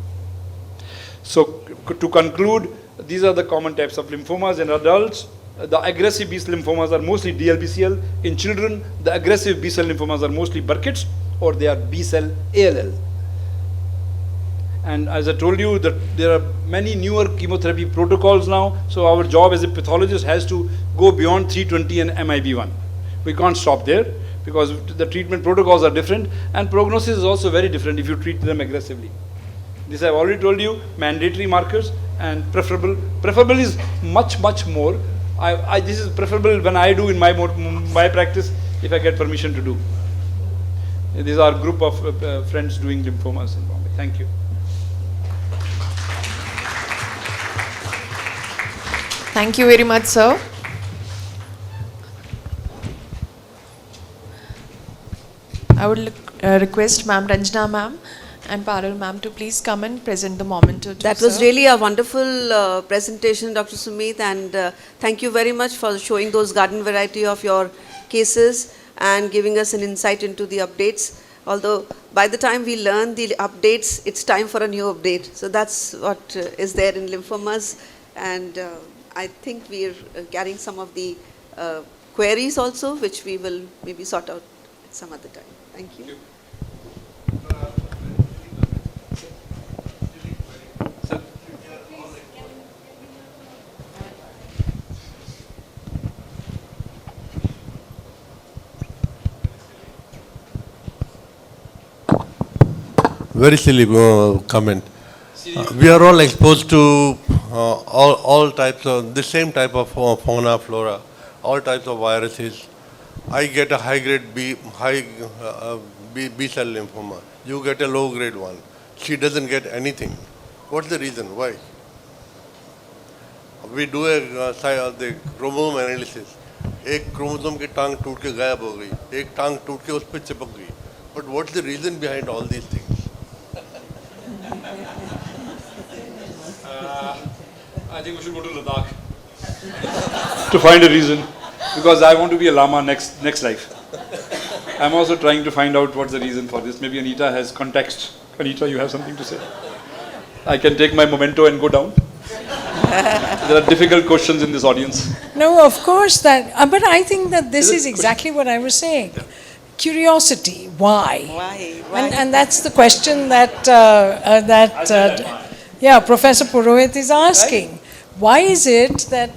So to conclude, these are the common types of lymphomas in adults. The aggressive B-cell lymphomas are mostly DLBCL. In children, the aggressive B-cell lymphomas are mostly Burkitt's or they are B-cell ALL. And as I told you, that there are many newer chemotherapy protocols now. So our job as a pathologist has to go beyond 320 and MIB1. We can't stop there because the treatment protocols are different and prognosis is also very different if you treat them aggressively. This I've already told you, mandatory markers and preferable. Preferable is much more. This is preferable when I do in my practice if I get permission to do. These are a group of friends doing lymphomas in Bombay. Thank you. Thank you very much, sir. I would request Ma'am Ranjana Ma'am and Parul Ma'am to please come and present the moment to That was really a wonderful presentation, Dr. Sumit, and thank you very much for showing those garden variety of your cases and giving us an insight into the updates. Although by the time we learn the updates, it's time for a new update. So that's what is there in lymphomas, and I think we're carrying some of the queries also, which we will maybe sort out at some other time. Thank you. Very silly comment. We are all exposed to all types of the same type of fauna, flora, all types of viruses. I get a high-grade B cell lymphoma. You get a low-grade one. She doesn't get anything. What's the reason? Why? We do the chromosome analysis. एक chromosome की टांग टूट के गायब हो गई, एक टांग टूट के उस पर चिपक गई. But what's the reason behind all these things? I think we should go to Ladakh to find a reason, because I want to be a Lama next life. I'm also trying to find out what's the reason for this. Maybe Anita has context. Anita, you have something to say? I can take my memento and go down. There are difficult questions in this audience. No, of course that, but I think that this is exactly what I was saying. Curiosity, why? Why? And that's the question that Professor Purohit is asking. Right? Why is it that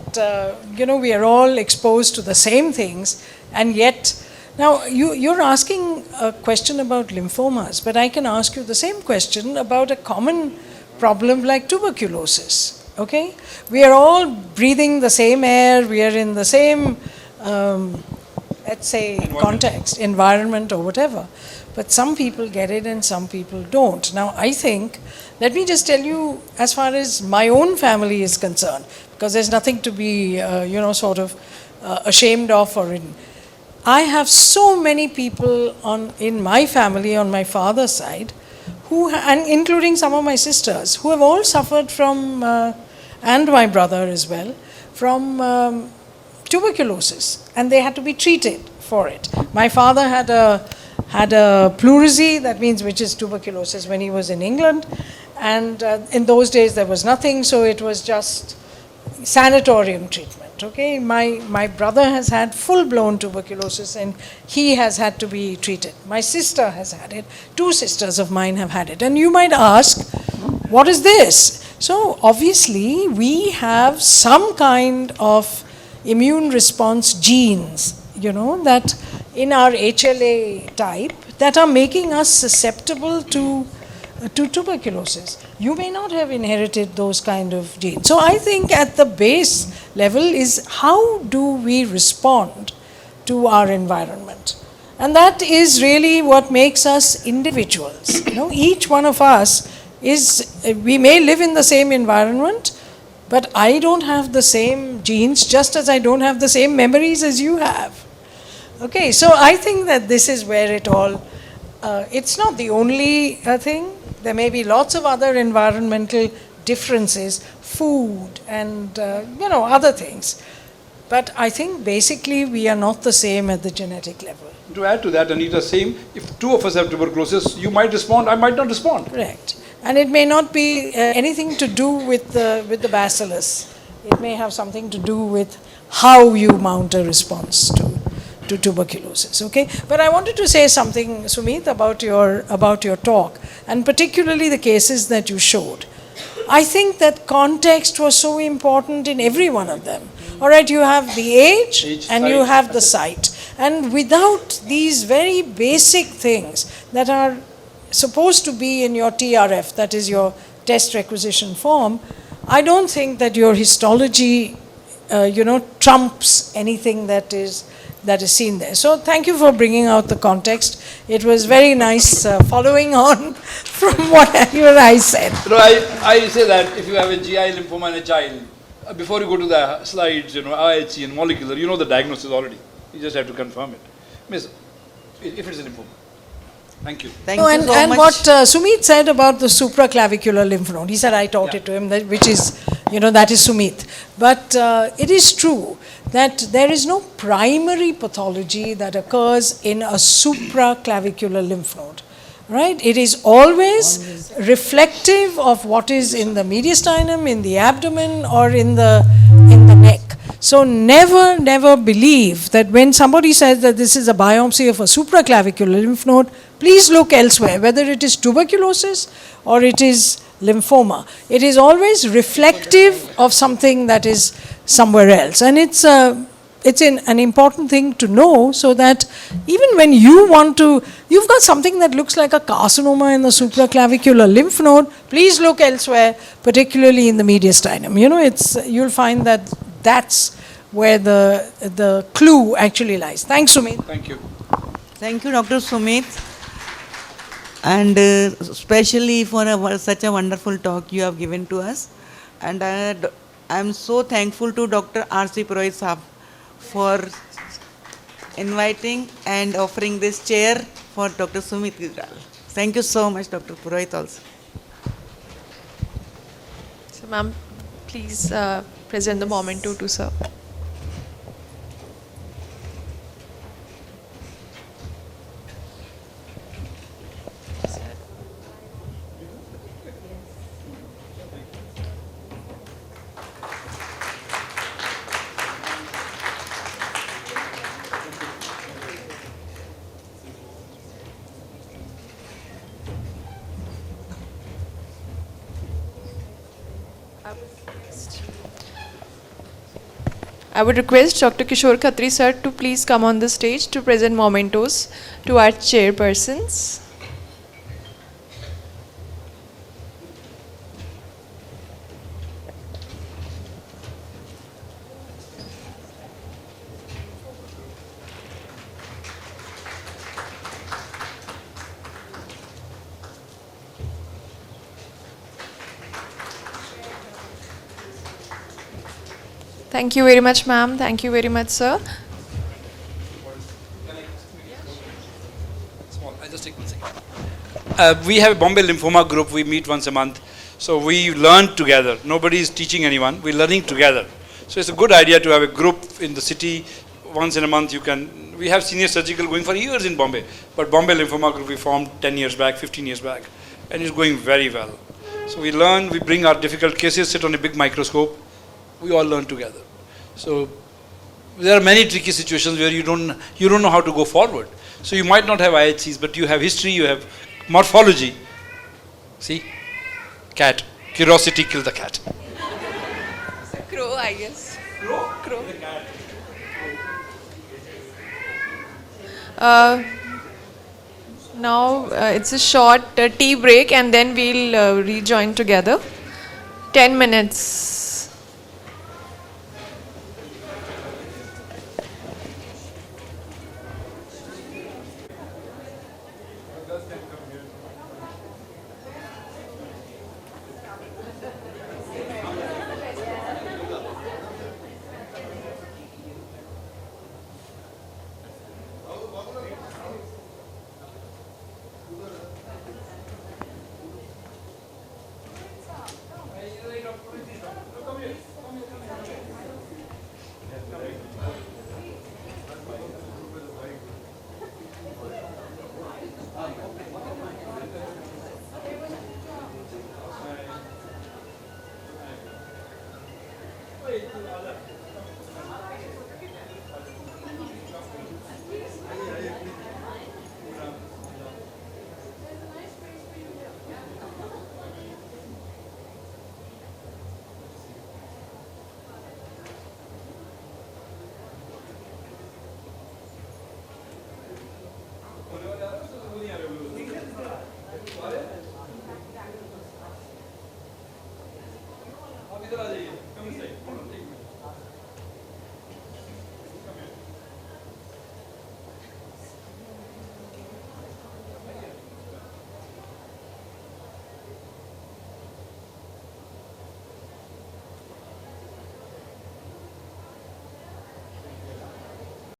we are all exposed to the same things, and yet now you're asking a question about lymphomas, but I can ask you the same question about a common problem like tuberculosis. Okay, we are all breathing the same air, we are in the same let's say context, environment or whatever, but some people get it and some people don't. Now I think, let me just tell you as far as my own family is concerned, because there's nothing to be ashamed of or in. I have so many people in my family on my father's side and including some of my sisters, who have all suffered from and my brother as well, from tuberculosis, and they had to be treated for it. My father had a pleurisy, that means which is tuberculosis, when he was in England, and in those days there was nothing, so it was just sanatorium treatment. Okay, my brother has had full-blown tuberculosis and he has had to be treated. My sister has had it. 2 sisters of mine have had it. And you might ask, what is this? So obviously we have some kind of immune response genes, that in our HLA type that are making us susceptible to tuberculosis. You may not have inherited those kind of genes. So I think at the base level is how do we respond to our environment? And that is really what makes us individuals. Each one of us we may live in the same environment, but I don't have the same genes, just as I don't have the same memories as you have. Okay, so I think that this is where it all, it's not the only thing. There may be lots of other environmental differences, food and other things. But I think basically we are not the same at the genetic level. To add to that, Anita, same, if 2 of us have tuberculosis, you might respond, I might not respond. Correct. And it may not be anything to do with the bacillus. It may have something to do with how you mount a response to tuberculosis. Okay, but I wanted to say something, Sumit, about your talk, and particularly the cases that you showed. I think that context was so important in every one of them. All right, you have the age and you have the site, and without these very basic things that are supposed to be in your TRF, that is your test requisition form, I don't think that your histology trumps anything that is seen there. So thank you for bringing out the context. It was very nice following on from whatever I said. I say that if you have a GI lymphoma in a child, before you go to the slides, IHC and molecular, you know the diagnosis already. You just have to confirm it. Miss, if it's a lymphoma. Thank you. Thank you so much. What Sumit said about the supraclavicular lymph node, he said I taught it to him, which is, that is Sumit. But it is true that there is no primary pathology that occurs in a supraclavicular lymph node, right? It is always reflective of what is in the mediastinum, in the abdomen, or in the neck. So never believe that when somebody says that this is a biopsy of a supraclavicular lymph node, please look elsewhere, whether it is tuberculosis or it is lymphoma. It is always reflective of something that is somewhere else. And it's an important thing to know, so that even when you've got something that looks like a carcinoma in the supraclavicular lymph node, please look elsewhere, particularly in the mediastinum. You'll find that that's where the clue actually lies. Thanks, Sumit. Thank you. Thank you, Dr. Sumit, and especially for such a wonderful talk you have given to us. And I am so thankful to Dr. RCPurohit Sahab for inviting and offering this chair for Dr. Sumit Gujral. Thank you so much, Dr. Purohit also. So ma'am, please present the memento to sir. I would request Dr. Kishore Khatri sir to please come on the stage to present mementos to our chairpersons. Thank you very much, ma'am. Thank you very much, sir. I'll just take 1 second. We have a Bombay Lymphoma group. We meet once a month. So we learn together. Nobody is teaching anyone. We're learning together. So it's a good idea to have a group in the city once in a month you can, we have senior surgical going for years in Bombay, but Bombay lymphoma group we formed 10 years back, 15 years back, and it's going very well. So we learn, we bring our difficult cases, sit on a big microscope, we all learn together. So there are many tricky situations where you don't know how to go forward. So you might not have IHCs, but you have history, you have morphology. See? Cat. Curiosity killed the cat. Crow, I guess. Crow. Now it's a short tea break and then we'll rejoin together. 10 minutes.